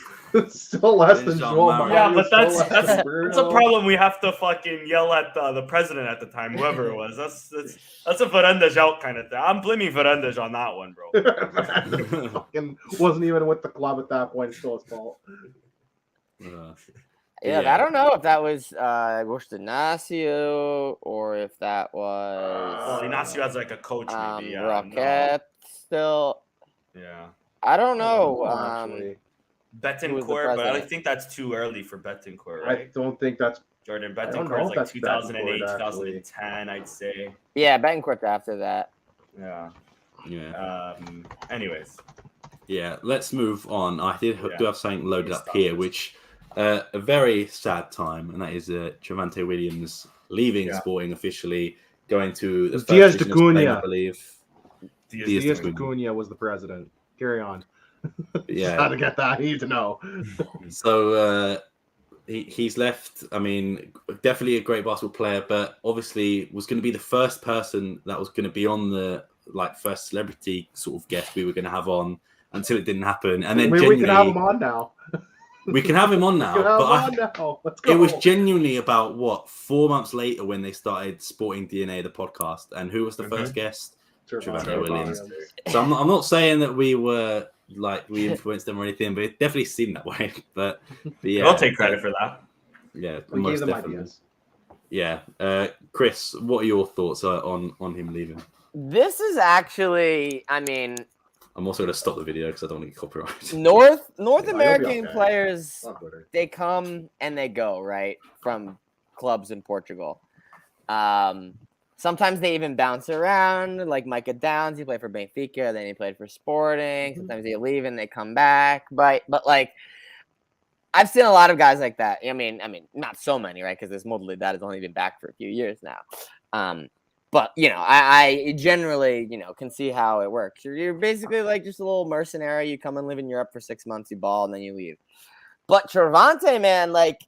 Still less than John Joel Mario. yeah, Mario, but still less that's than a Bruno. problem. We have to fucking yell at the president at the time, whoever it was. That's a Varandas out kind of thing. I'm blaming Varandas on that one, bro. Fucking wasn't even with the club at that point. It's still his fault. Yeah, I don't know if that was Ignacio or if that Well, was Ignacio has like a coach, maybe. Yeah, Rocket still. Yeah. I don't know. Actually, Betancourt, but I think that's too early for Betancourt, I right? don't think that's. Jordan don't know Betancourt is if like that's 2008, Betancourt, actually. 2010, I'd say. Yeah, Betancourt after that. Yeah. Yeah. Anyways, Yeah, let's move on. I do have something loaded up Stop here, this. which a very sad time, and that is Trevante Williams leaving Sporting officially, going to the It's first Diaz division de of Spain, I Cunha. believe. Diaz Diaz de de Cunha was the president. Carry on. Yeah. Just had to get that. I need to know. So he's left. I mean, definitely a great basketball player, but obviously was going to be the first person that was going to be on the first celebrity sort of guest we were going to have on until it didn't happen. And then Maybe we can have him on now. We can have him on now. Now. Let's go. It was genuinely about 4 months later when they started Sporting DNA, the podcast, and who was the first guest? Trevante Williams. So I'm not saying that we were we influenced them or anything, but it definitely seemed that way. But yeah, I'll take credit for that. Yeah, We most gave them definitely. ideas. Yeah, Chris, what are your thoughts on him leaving? This is actually, I mean, I'm also going to stop the video because I don't want to get copyrighted. North you'll be American okay. players, On Twitter. they come and they go, right, from clubs in Portugal. Sometimes they even bounce around, like Micah Downs. He played for Benfica, then he played for Sporting. Sometimes they leave and they come back. But like, I've seen a lot of guys like that. I mean, not so many, right? Because this Modalidad has only been back for a few years now. But I generally, can see how it works. You're basically like just a little mercenary. You come and live in Europe for 6 months, you ball, and then you leave. But Trevante, man, like,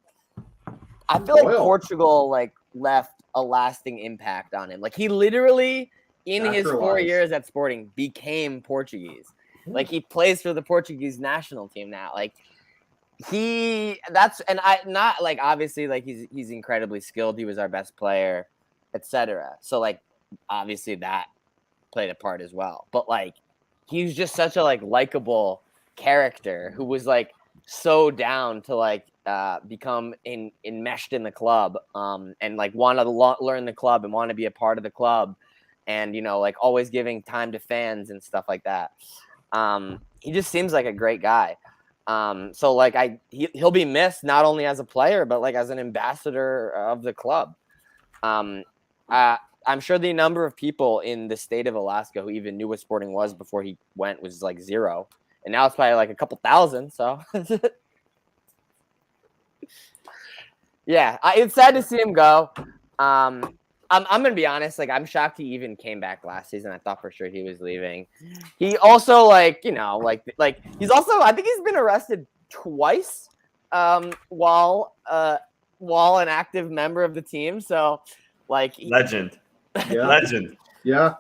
I feel like Portugal left a lasting impact on him. Like, he literally in his 4 years at Sporting became Portuguese. Like, he plays for the Portuguese national team now. Like, obviously, like, he's incredibly skilled. He was our best player, etc. So, like, obviously that played a part as well. But, like, he was just such a likable character who was so down to become enmeshed in the club, and want to learn the club and want to be a part of the club, and always giving time to fans and stuff like that. He just seems like a great guy. So he'll be missed not only as a player but as an ambassador of the club. I'm sure the number of people in the state of Alaska who even knew what Sporting was before he went was zero. And now it's probably a couple thousand. So, yeah, it's sad to see him go. I'm gonna be honest. I'm shocked he even came back last season. I thought for sure he was leaving. He also he's also, I think he's been arrested twice while an active member of the team. So legend, legend. Yeah.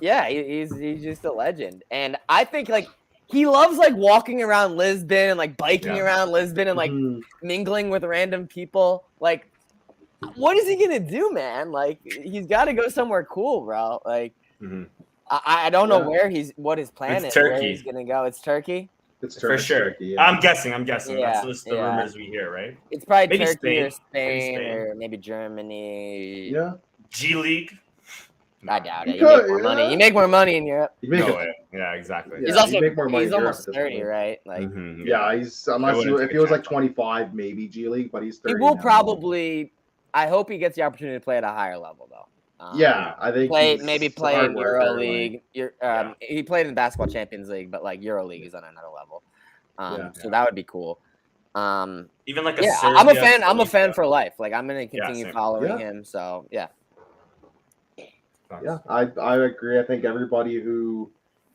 Yeah, he's just a legend. And I think he loves walking around Lisbon and biking around Lisbon and mingling with random people. What is he gonna do, man? He's got to go somewhere cool, bro. I don't know what his plan is. Turkey. Where he's gonna go. It's Turkey. It's for sure. Turkey, yeah. I'm guessing. Yeah, That's just the rumors we hear, right? It's probably Maybe Turkey or Spain. or maybe Germany. Yeah. G League. I doubt it. You make more money. You make more money in Europe. Yeah, exactly. Yeah, he's almost 30, right? Yeah, he's if he was 25, maybe G League, but he's 30. He will probably. I hope he gets the opportunity to play at a higher level, though. I think play in Euro League. He played in Basketball Champions League, but Euro League is on another level. So that would be cool. Even I'm a fan. I'm a fan for life. I'm gonna continue following him. So yeah. Yeah, I agree. I think everybody who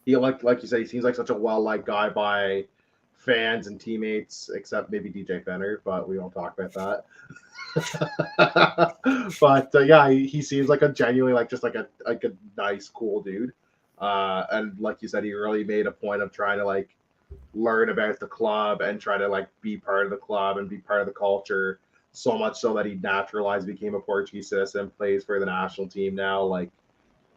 he like you say, he seems like such a well-liked guy by fans and teammates, except maybe DJ Fenner, but we don't talk about that. But yeah, he seems like a genuinely just a nice, cool dude. And like you said, he really made a point of trying to learn about the club and try to be part of the club and be part of the culture. So much so that he naturalized, became a Portuguese citizen, plays for the national team now.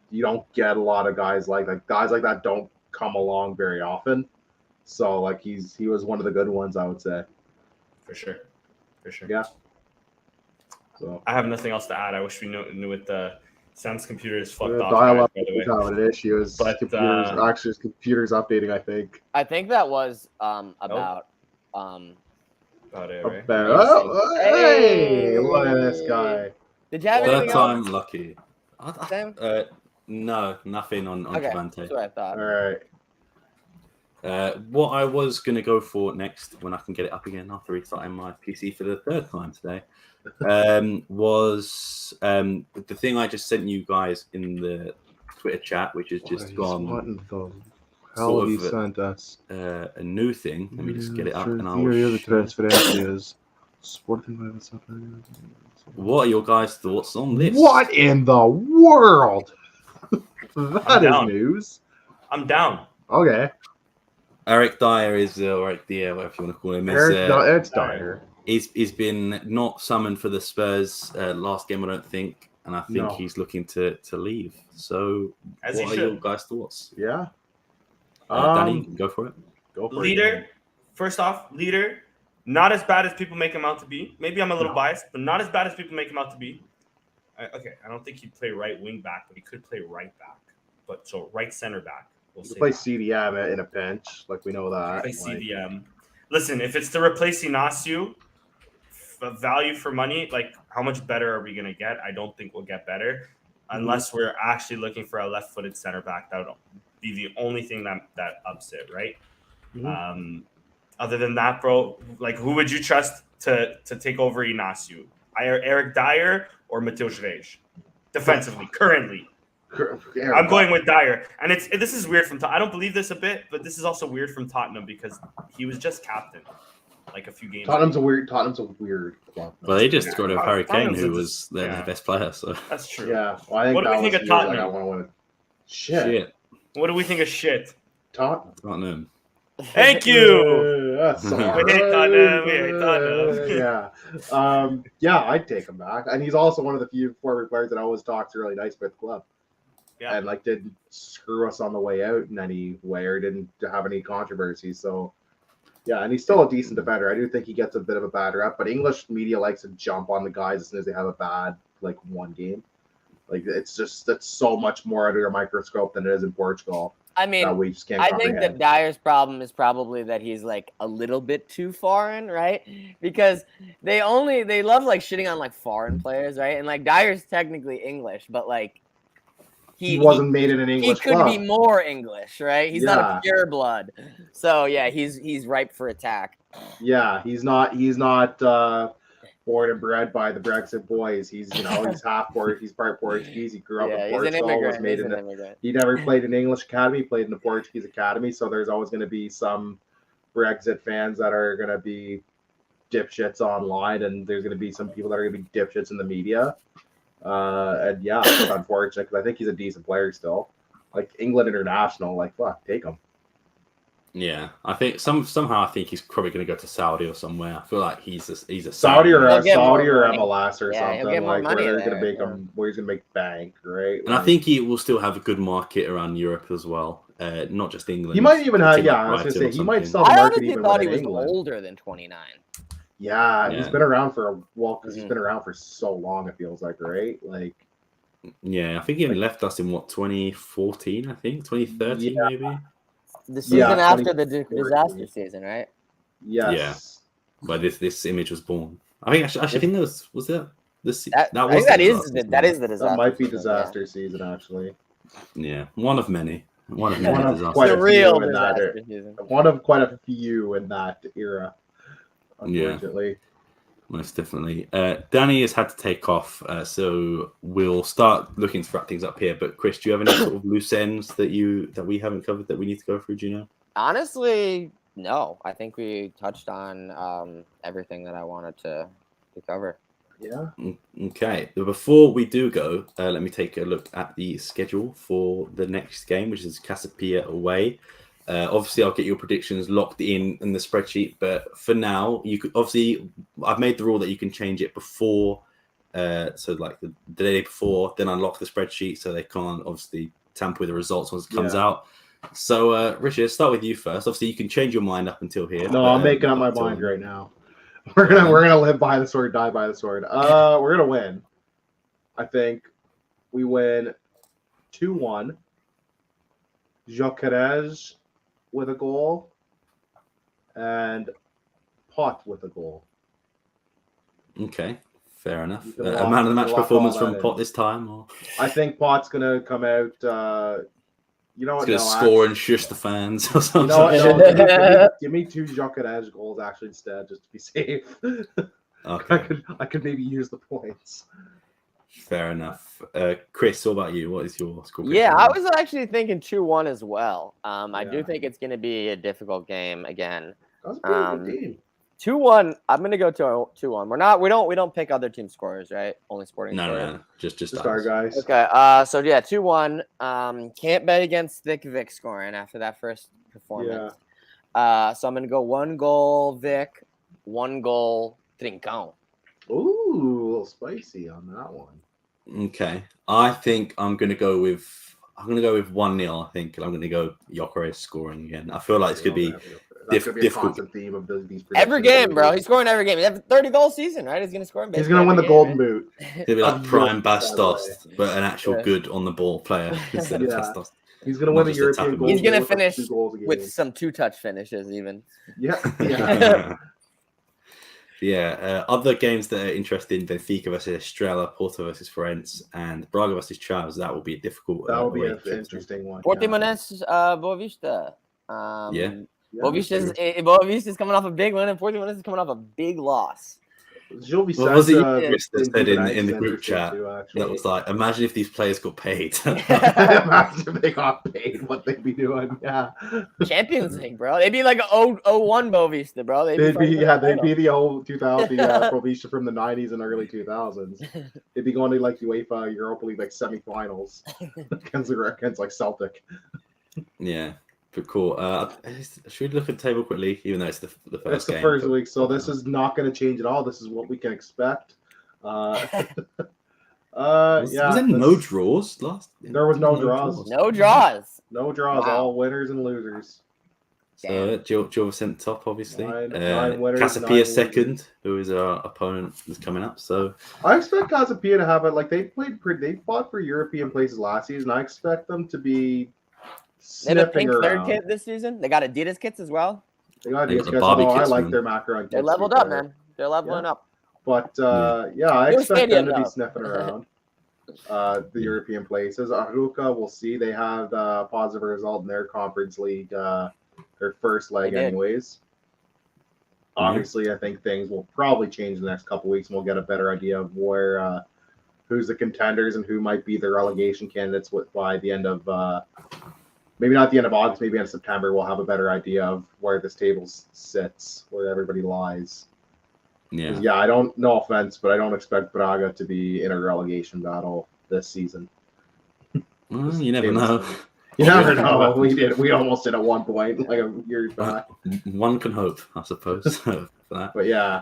You don't get a lot of guys like that don't come along very often. So he was one of the good ones, I would say. For sure. Yeah. So I have nothing else to add. I wish we knew it. Sam's computer is fucked off. Dial-up by the way. is not an issue. His computer's updating, I think. I think that was about About it, right? Hey, look at this guy. Did you have anything Third time else? lucky. Sam? No, nothing on Okay, Trevante. that's what I thought. All right. What I was going to go for next, when I can get it up again after restarting my PC for the third time today, was the thing I just sent you guys in the Twitter chat, which has just gone What in the hell sort he of sent us? a new thing. Let me just get it up and I'll Theory of the share. transferencias. Sporting. What are your guys' thoughts on this? What in the world? That is down. news. I'm down. Okay. Eric Dyer is, or Eric Dier, whatever you want to call him, is, It's Dyer. he's been not summoned for the Spurs last game, I don't think, and I think No. he's looking to leave. So, As what he are your should. guys' thoughts? Yeah. Danny, go for it. Go for Leader, first off, leader, not as bad as people make him out to be. Maybe I'm a little biased, but not as bad as people make him out to be. Okay, I don't think he'd play right wing back, but he could play right back. But so right center back. We'll You say play that. CDM in a bench, like we know that. Play Like, CDM. Listen, if it's to replace Inacio, value for money, like how much better are we going to get? I don't think we'll get better unless we're actually looking for a left-footed center back. That would be the only thing that ups it, right? Other than that, bro, like who would you trust to take over Inacio? Eric Dyer or Matheus Reis? Defensively, currently. I'm going with Dyer. And this is weird from I don't believe this a bit, but this is also weird from Tottenham because he was just captain like a few games Tottenham's ago. a weird club. Well, they just got rid of Harry Kane, Tottenham's who a was their yeah. best player. So That's true. Yeah. Well, I think What do we that think was of the year, Tottenham? Like, I want to win. Shit. What do we think of shit? Tottenham. Thank you. That's We hate Tottenham. We hate Tottenham. Yeah. Yeah, I'd take him back. And he's also one of the few forward players that always talks really nice about the club. Yeah. And like didn't screw us on the way out in any way or didn't have any controversy. So yeah, and he's still a decent defender. I do think he gets a bit of a bad rep, but English media likes to jump on the guys as soon as they have a bad like one game. Like that's so much more under a microscope than it is in Portugal. I mean, that we just can't I think comprehend. that Dyer's problem is probably that he's like a little bit too foreign, right? Because they love like shitting on like foreign players, right? And like Dyer's technically English, but like he wasn't made in an English He could club. be more English, right? He's not a pure blood. So yeah, he's ripe for attack. Yeah, he's not born and bred by the Brexit boys. He's he's half Portuguese, he's part Portuguese. He grew up in Portugal. Was made in he never played in English academy. He played in the Portuguese academy. So there's always going to be some Brexit fans that are going to be dipshits online, and there's going to be some people that are going to be dipshits in the media. And yeah, it's unfortunate because I think he's a decent player still. Like England international, like fuck, take him. Yeah, I think somehow I think he's probably going to go to Saudi or somewhere. I feel like he's a Saudi or Saudi or money. MLS or something like where they're going to make there. him where he's going to make bank, right? And I think he will still have a good market around Europe as well, not just England. He might even have. Like Yeah, I was going to say he might still I have a market honestly even thought he within was England. older than 29. Yeah, he's Yeah. been around for because he's been around for so long. It feels like, right? Like, yeah, I think he even left us in 2014. I think 2013 maybe. The season after the disaster season, right? Yes. Yeah. But this image was born. I think actually think that was that this That is the disaster. That might be season, disaster season, actually. Yeah, one of many. One of many One of disasters. quite The a real few in that disaster season. One of quite a few in that era. Unfortunately. Most definitely. Danny has had to take off, so we'll start looking to wrap things up here. But Chris, do you have any sort of loose ends that we haven't covered that we need to go through? Do you know? Honestly, no. I think we touched on everything that I wanted to cover. Yeah. Okay. But before we do go, let me take a look at the schedule for the next game, which is Casapia away. Obviously, I'll get your predictions locked in the spreadsheet. But for now, you could obviously I've made the rule that you can change it before, so like the day before, then unlock the spreadsheet so they can't obviously tamper with the results once it comes out. So, Richard, start with you first. Obviously, you can change your mind up until here. No, I'm making up my mind right now. We're gonna live by the sword, die by the sword. We're gonna win. I think we win 2-1. Jokeres with a goal and Pote with a goal. Okay, fair enough. You can A lock- man of the you match can lock performance all that from in. Pote this time, or I think Potte's gonna come out You know He's what? gonna No, score and shush the fans or you something. know what? No, give me 2 Jokerej goals actually instead, just to be safe. Okay, I could maybe use the points. fair enough. Chris, what about you? What is your score? Yeah, I prediction? was actually thinking 2-1 as well. I do Yeah. think it's going to be a difficult game again. That was a pretty good team. 2-1. I'm going to go to 2-1. We don't pick other team scorers, right? Only Sporting scorers. No, just Just our ours. guys. Okay. So yeah, 2-1. Can't bet against Thicc Vik scoring after that first performance. So I'm gonna go 1 goal Vic, 1 goal Trincão. Ooh, a little spicy on that one. Okay, I think I'm gonna go with 1-0. I think, and I'm gonna go Gyökeres scoring again. I feel like it's gonna be That's gonna be a difficult. constant theme of these Every predictions. game, bro. He's scoring every game. He has a 30-goal season, right? He's gonna score in He's basically gonna win the every game, Golden right? Boot. It's gonna be like Of prime Europe, by the Bastos, but an actual Yeah. good on the ball player instead of Yeah. Bastos. He's gonna Not win the just a European tapping Golden He's gonna Boot with finish 2 goals a game. with some 2-touch finishes, even. Yeah. Other games that are interesting: Benfica versus Estrela, Porto versus Farense, and Braga versus Chaves. That will be a difficult. That will be away an trip. interesting one. Portimonense, Boa Vista. Yeah. Boa Vista is coming off a big win, and Portimonense is coming off a big loss. Gil What was it Vicente, Chris that said in the Benfica group interesting chat too, actually. that was like, imagine if these players got paid. Imagine if they got paid, what they'd be doing. Yeah, Champions League, bro. They'd be like a 0-1 Boa Vista, bro. they'd be fighting for the they'd title. be the old 2000 Provincia from the 90s and early 2000s. They'd be going to like UEFA Europa League like semifinals against like Celtic. Yeah, but cool. Should we look at the table quickly, even though it's the first It's the game? first but- week, so this is not going to change at all. This is what we can expect. Was there no draws last? There was no draws. No draws. No draws, Wow. all winners and losers. So Gil Vicente top, obviously. Nine winners, Casapia 9 second, losers. who is our opponent that's coming up. So I expect Casapia to have it. Like they fought for European places last season. I expect them to be They have a sniffing pink third around. kit this season. They got Adidas kits as well. They got They got Adidas the kits, Barbie although I kits, like man. their macaron kits. They're to leveled be up, fair. man. They're leveling up. But yeah, I New expect them stadium, to be though. sniffing around the European places. Aruca, we'll see. They had a positive result in their conference league, their first leg, They did. anyways. Obviously, I think things will probably change the next couple weeks, and we'll get a better idea of where who's the contenders and who might be the relegation candidates by the end of maybe not the end of August, maybe end of September. We'll have a better idea of where this table sits, where everybody lies. yeah, Yeah, I don't. No offense, but I don't expect Braga to be in a relegation battle this season. well, you never know. You never know. We almost did at one point, like a year back. One can hope, I suppose, for that. But yeah,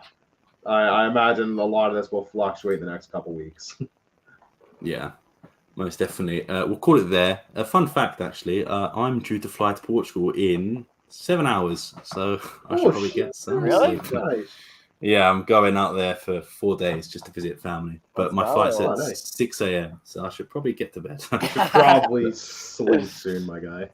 I imagine a lot of this will fluctuate the next couple weeks. Yeah, most definitely. We'll call it there. A fun fact, actually, I'm due to fly to Portugal in 7 hours, so I should probably get some Really? sleep. Nice. Yeah, I'm going out there for 4 days just to visit family. But my flight's at nice. 6 a.m., so I should probably get to bed. Probably sleep soon, my guy.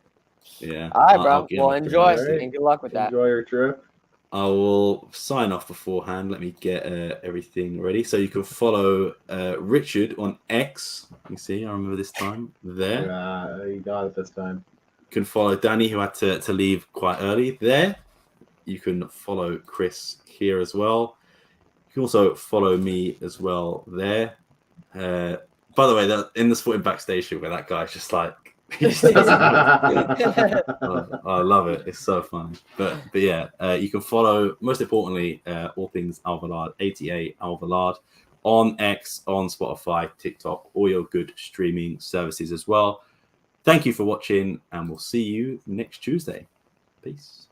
Yeah. All right, I'll bro. get Well, up enjoy All right. and good luck with that. Enjoy your trip. I will sign off beforehand. Let me get everything ready. So you can follow Richard on X. You see, I remember this time there. Yeah, you got it this time. You can follow Danny, who had to leave quite early there. You can follow Chris here as well. You can also follow me as well there. By the way, in the Sporting Backstage shoot where that guy's just like, I love it. It's so funny. But yeah, you can follow, most importantly, all things Alvalade, 88 Alvalade, on X, on Spotify, TikTok, all your good streaming services as well. Thank you for watching, and we'll see you next Tuesday. Peace.